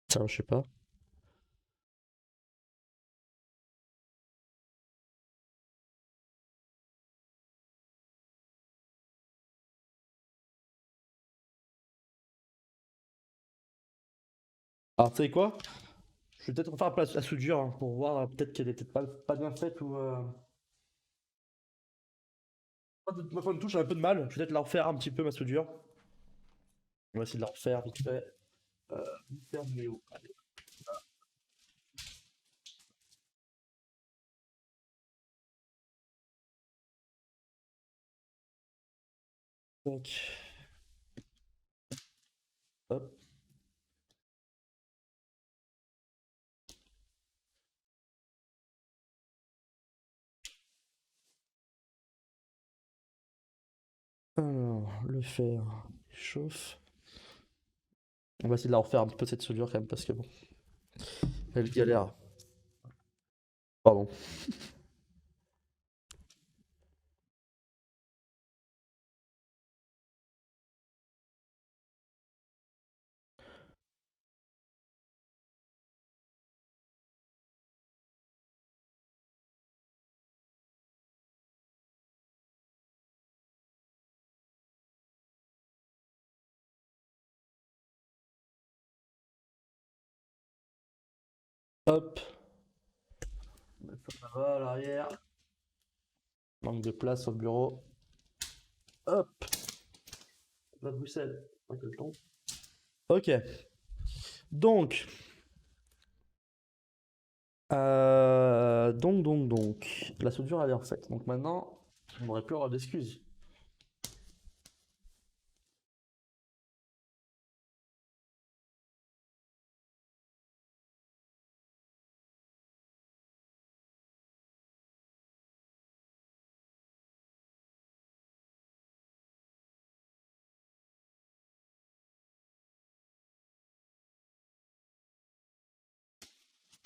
Ça, je sais pas. Alors, tu sais quoi? Je vais peut-être refaire la soudure hein, pour voir peut-être qu'elle est peut-être pas bien faite ou. Ma femme de touche a un peu de mal. Je vais peut-être la refaire un petit peu ma soudure. On va essayer de la refaire vite fait. Vite fait, mais où? Allez. Donc, hop. Alors, le fer chauffe. On va essayer de la refaire un petit peu cette soudure quand même parce que bon, elle galère. Pardon. Hop. Ça va à l'arrière. Manque de place sur le bureau. Hop. La Bruxelles. Pas que le temps. Ok. Donc, donc, la soudure elle est refaite. Donc maintenant, on n'aurait plus avoir d'excuses.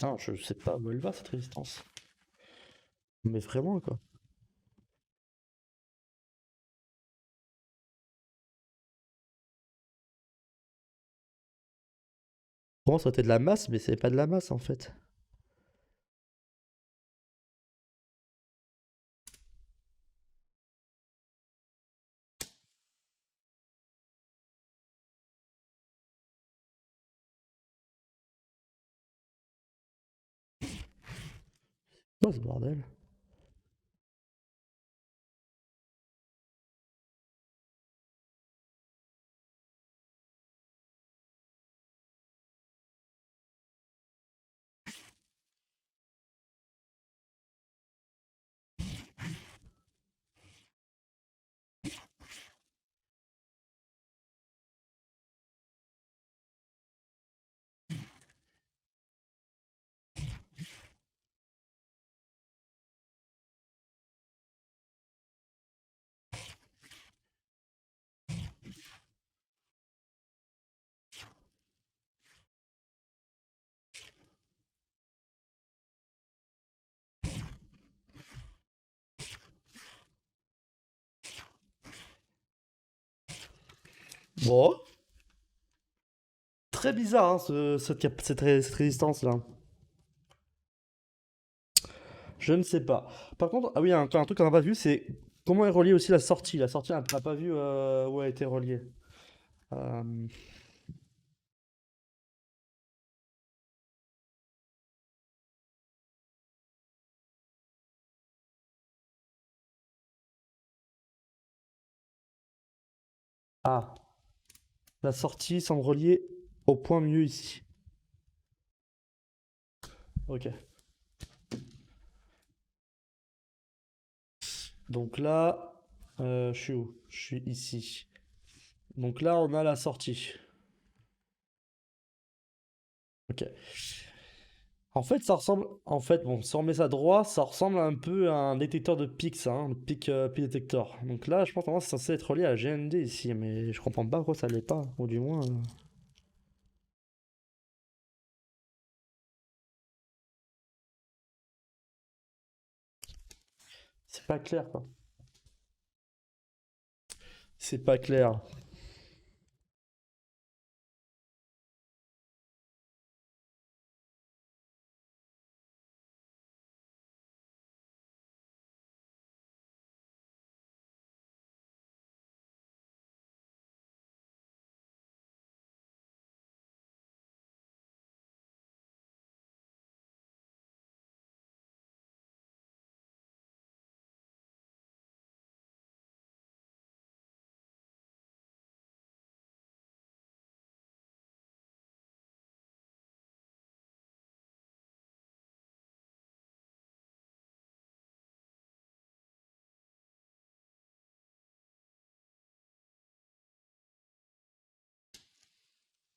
Putain, je sais pas où elle va cette résistance. Mais vraiment quoi. Pour moi, ça aurait été de la masse, mais c'est pas de la masse en fait. Quoi ce bordel? Bon. Très bizarre hein, cette résistance là. Je ne sais pas. Par contre, ah oui, encore un truc qu'on n'a pas vu, c'est comment est reliée aussi la sortie. La sortie, on n'a pas vu où elle a été reliée. Euh, Ah, la sortie semble reliée au point mieux ici. Ok. Donc là, je suis où? Je suis ici. Donc là, on a la sortie. Ok. En fait, ça ressemble. En fait, bon, si on met ça droit, ça ressemble un peu à un détecteur de pics, ça, hein, le pic détector. Donc là, je pense que c'est censé être relié à GND ici, mais je comprends pas pourquoi ça l'est pas, ou du moins. C'est pas clair, quoi. C'est pas clair.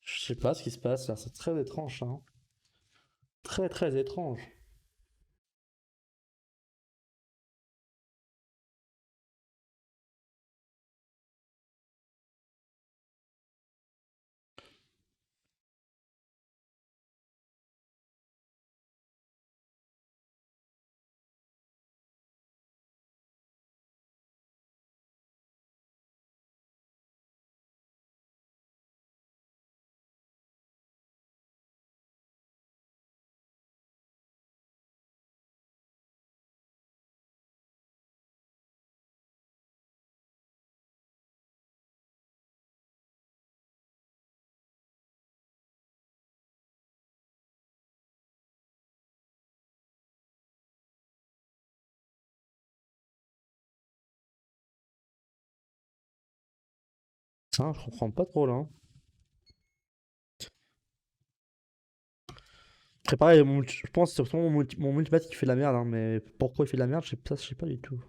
Je sais pas ce qui se passe là, c'est très étrange, ça, hein. Très très étrange. Ça, je comprends pas trop là, hein. Préparer je pense que c'est surtout mon multipath qui fait de la merde, hein, mais pourquoi il fait de la merde, je sais pas du tout.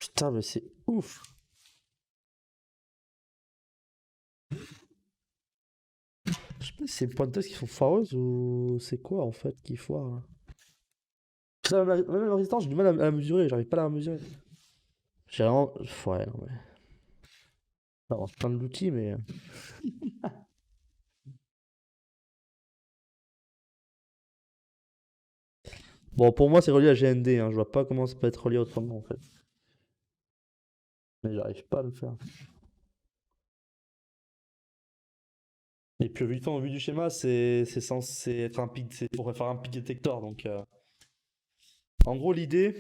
Putain, mais c'est ouf. Je sais pas si c'est les pointeuses qui sont foireuses ou c'est quoi en fait qui foire là. Putain, même la résistance, j'ai du mal à la mesurer, j'arrive pas à la mesurer. J'ai vraiment. Ouais, non mais. Alors, c'est plein de l'outil, mais. Bon, pour moi, c'est relié à GND, hein. Je vois pas comment ça peut être relié autrement en fait. Mais j'arrive pas à le faire. Et puis, au vu du schéma, c'est censé être un pic, c'est pour faire un pic détector. Donc, en gros, l'idée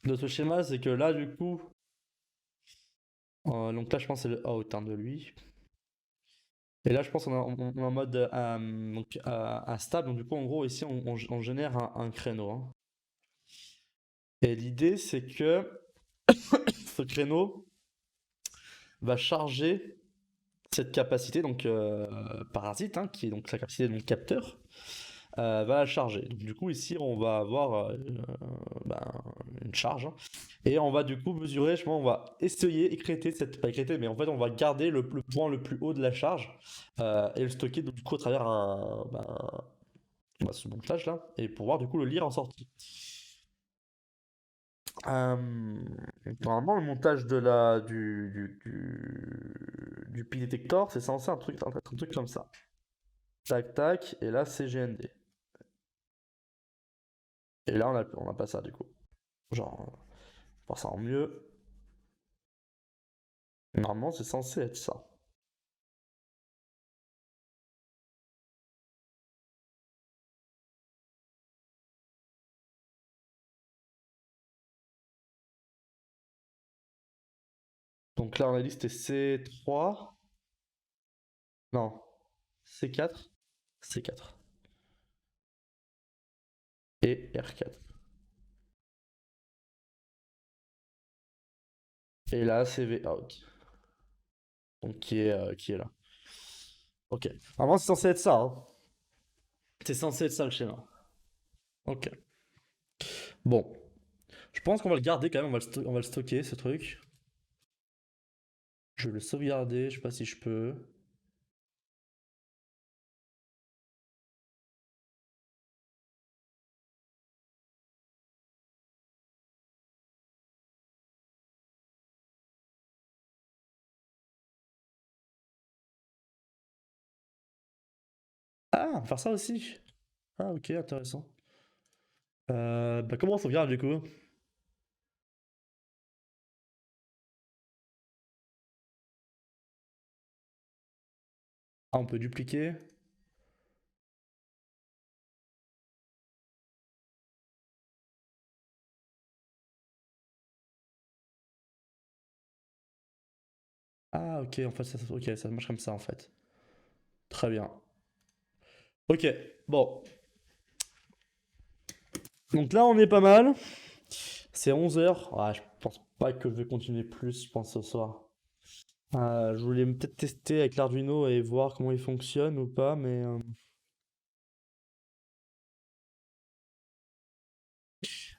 de ce schéma, c'est que là, du coup, donc là, je pense que c'est le out hein, de lui. Et là, je pense qu'on est en mode donc, instable. Donc, du coup, en gros, ici, on génère un créneau, hein. Et l'idée, c'est que ce créneau va charger cette capacité, donc parasite, hein, qui est donc sa capacité de capteur, va la charger. Donc, du coup, ici, on va avoir ben, une charge, hein. Et on va du coup mesurer, on va essayer, écréter cette, pas écréter, mais en fait, on va garder le point le plus haut de la charge et le stocker donc, du coup à travers ce montage là, et pouvoir du coup le lire en sortie. Euh, Normalement, le montage de du pi détector, c'est censé être un truc comme ça. Tac, tac, et là, c'est GND. Et là, on a pas ça, du coup. Genre, pour ça en mieux, normalement, c'est censé être ça. Donc là, on a dit que c'était C3. Non, C4. C4. Et R4. Et là, c'est V out. Donc qui est là. Ok. Normalement, c'est censé être ça, hein. C'est censé être ça le schéma. Ok. Bon. Je pense qu'on va le garder quand même, on va le stocker ce truc. Je vais le sauvegarder, je sais pas si je peux. Ah, on va faire ça aussi. Ah, ok, intéressant. Bah, comment on sauvegarde du coup? Ah, on peut dupliquer. Ah, ok, en fait, ok, ça marche comme ça en fait. Très bien. Ok, bon. Donc là, on est pas mal. C'est 11 h. Ah, je pense pas que je vais continuer plus, je pense, ce soir. Je voulais peut-être tester avec l'Arduino et voir comment il fonctionne ou pas, mais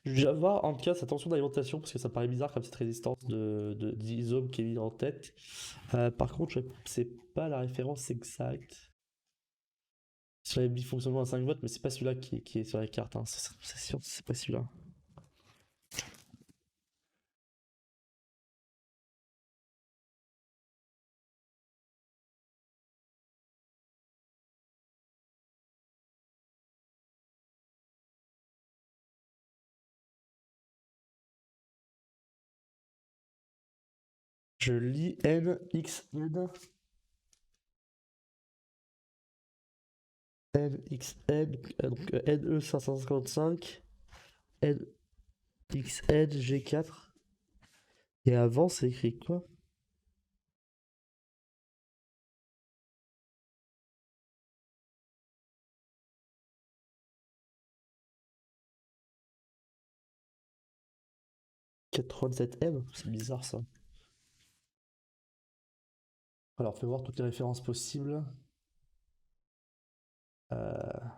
je vais voir en tout cas sa tension d'alimentation parce que ça paraît bizarre comme cette résistance d'isome qui est mise en tête. Par contre, je sais pas la référence exacte. Sur les bifonctionnements à 5 volts, mais c'est pas celui-là qui est sur la carte, hein. C'est sûr, c'est pas celui-là. Je lis NXN. NXN, donc NE 555, NXN G4. Et avant, c'est écrit quoi? 87M? C'est bizarre ça. Alors, fais voir toutes les références possibles. Euh,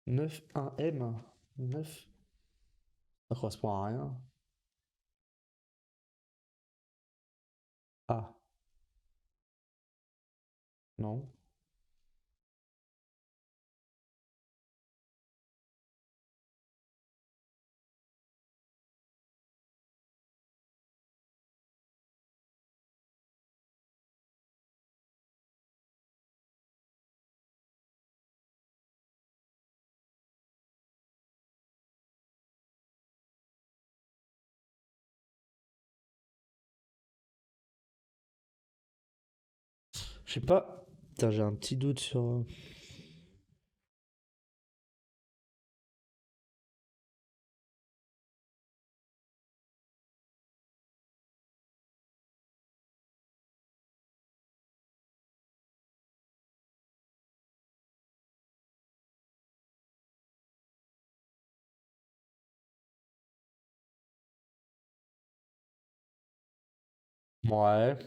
9 1M. 9. Ça correspond à rien. Ah, non. Je sais pas. Putain, j'ai un petit doute sur. Ouais.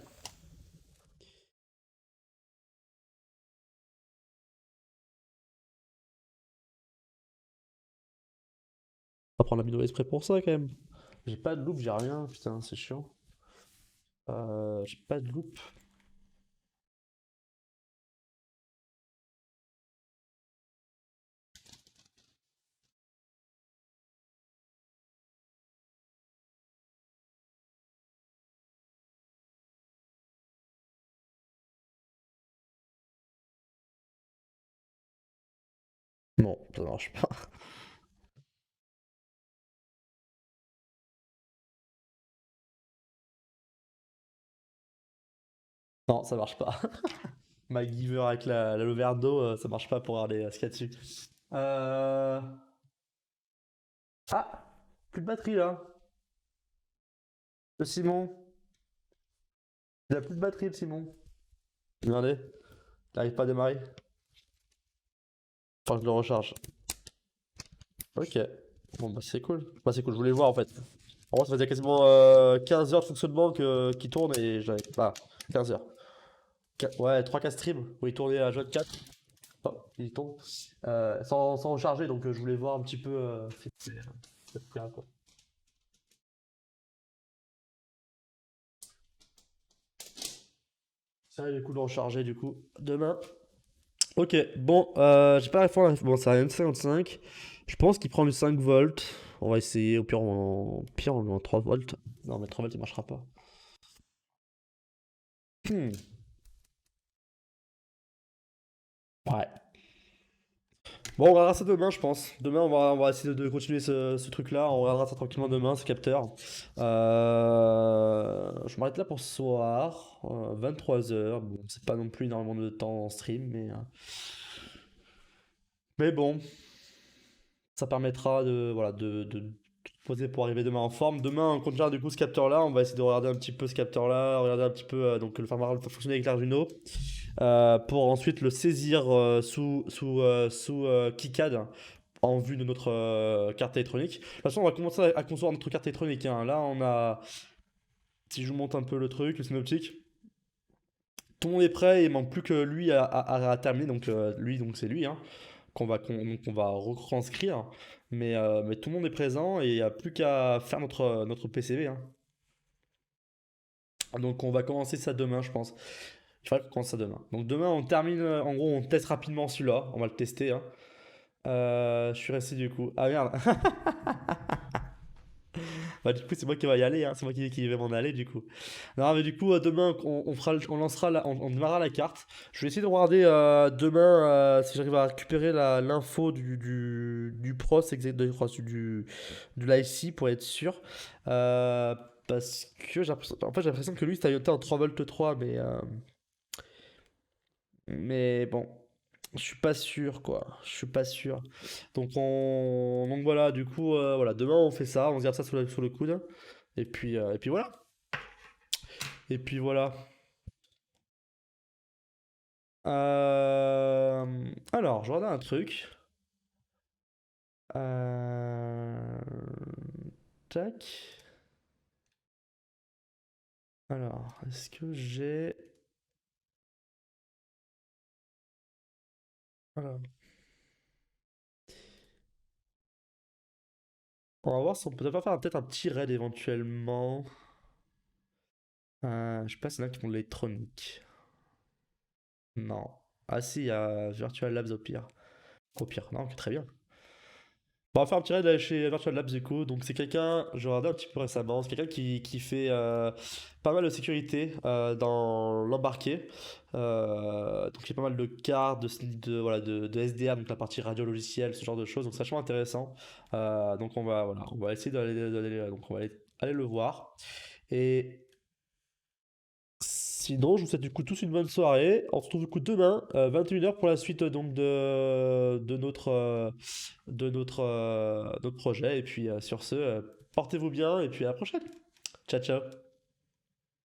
On va prendre la vidéo exprès pour ça quand même. J'ai pas de loupe, j'ai rien. Putain, c'est chiant. J'ai pas de loupe. Bon, ça marche pas. Non, ça marche pas. MacGyver avec la l'overdo, ça marche pas pour regarder ce qu'il y a dessus. Euh... Ah! Plus de batterie là. Le Simon. Il a plus de batterie le Simon. Regardez. Il n'arrive pas à démarrer. Enfin, je le recharge. Ok. Bon, bah c'est cool. Bah c'est cool, je voulais voir en fait. En vrai, ça faisait quasiment 15 heures de fonctionnement qui tourne et j'avais. Bah, 15 heures. Ouais, 3-4 streams où il tournait à Jeune 4. Oh, il tourne. Sans recharger, donc je voulais voir un petit peu. C'est bien, quoi. Ça, il est cool de recharger du coup. Demain. Ok, bon, j'ai pas la fin. Bon, c'est un M55. Je pense qu'il prend le 5 volts. On va essayer. Au pire, on met en 3 volts. Non, mais 3 volts, il marchera pas. Hmm. Ouais. Bon, on regardera ça demain, je pense. Demain, on va essayer de continuer ce truc-là. On regardera ça tranquillement demain, ce capteur. Je m'arrête là pour ce soir. 23 heures. Bon, c'est pas non plus énormément de temps en stream, mais bon, ça permettra voilà, de poser pour arriver demain en forme. Demain, on continuera du coup ce capteur-là. On va essayer de regarder un petit peu ce capteur-là, regarder un petit peu donc le faire fonctionner avec l'Arduino, pour ensuite le saisir sous KiCad en vue de notre carte électronique. De toute façon, on va commencer à concevoir notre carte électronique, hein. Là, on a, si je vous montre un peu le truc, le synoptique, tout le monde est prêt. Il manque plus que lui à terminer. Donc lui, donc c'est lui, hein, qu'on va retranscrire. Mais tout le monde est présent et il n'y a plus qu'à faire notre PCB, hein. Donc on va commencer ça demain, je pense. Il faudrait qu'on commence ça demain. Donc demain, on termine. En gros, on teste rapidement celui-là. On va le tester, hein. Je suis resté du coup. Ah merde. Bah, du coup, c'est moi qui va y aller, hein. C'est moi qui vais m'en aller, du coup. Non, mais du coup, demain, on lancera on démarrera la carte. Je vais essayer de regarder demain si j'arrive à récupérer l'info du pros, je crois, du l'IC pour être sûr. Euh, Parce que en fait, j'ai l'impression que lui, c'était en 3 volts 3, mais bon. Je suis pas sûr, quoi. Je suis pas sûr. Donc voilà, du coup, voilà, demain on fait ça, on se garde ça sur le coude. Et puis voilà. Et puis voilà. Alors, je regarde un truc. Euh, Tac. Alors, est-ce que j'ai. Alors. On va voir si on peut pas faire peut-être un petit raid éventuellement. Je sais pas s'il y en a qui font de l'électronique. Non. Ah si, il y a Virtual Labs au pire. Au pire, non, ok, très bien. Bon, on va faire un petit raid chez Virtual Labs du coup. Donc c'est quelqu'un, je regardais un petit peu récemment, c'est quelqu'un qui fait pas mal de sécurité dans l'embarqué. Donc il y a pas mal de cartes, voilà, de SDR, donc la partie radio logicielle, ce genre de choses. Donc c'est vachement intéressant. Donc voilà, on va essayer donc on va aller le voir. Et sinon, je vous souhaite du coup tous une bonne soirée. On se retrouve du coup demain, 21h pour la suite donc de notre projet. Et puis sur ce, portez-vous bien et puis à la prochaine. Ciao, ciao.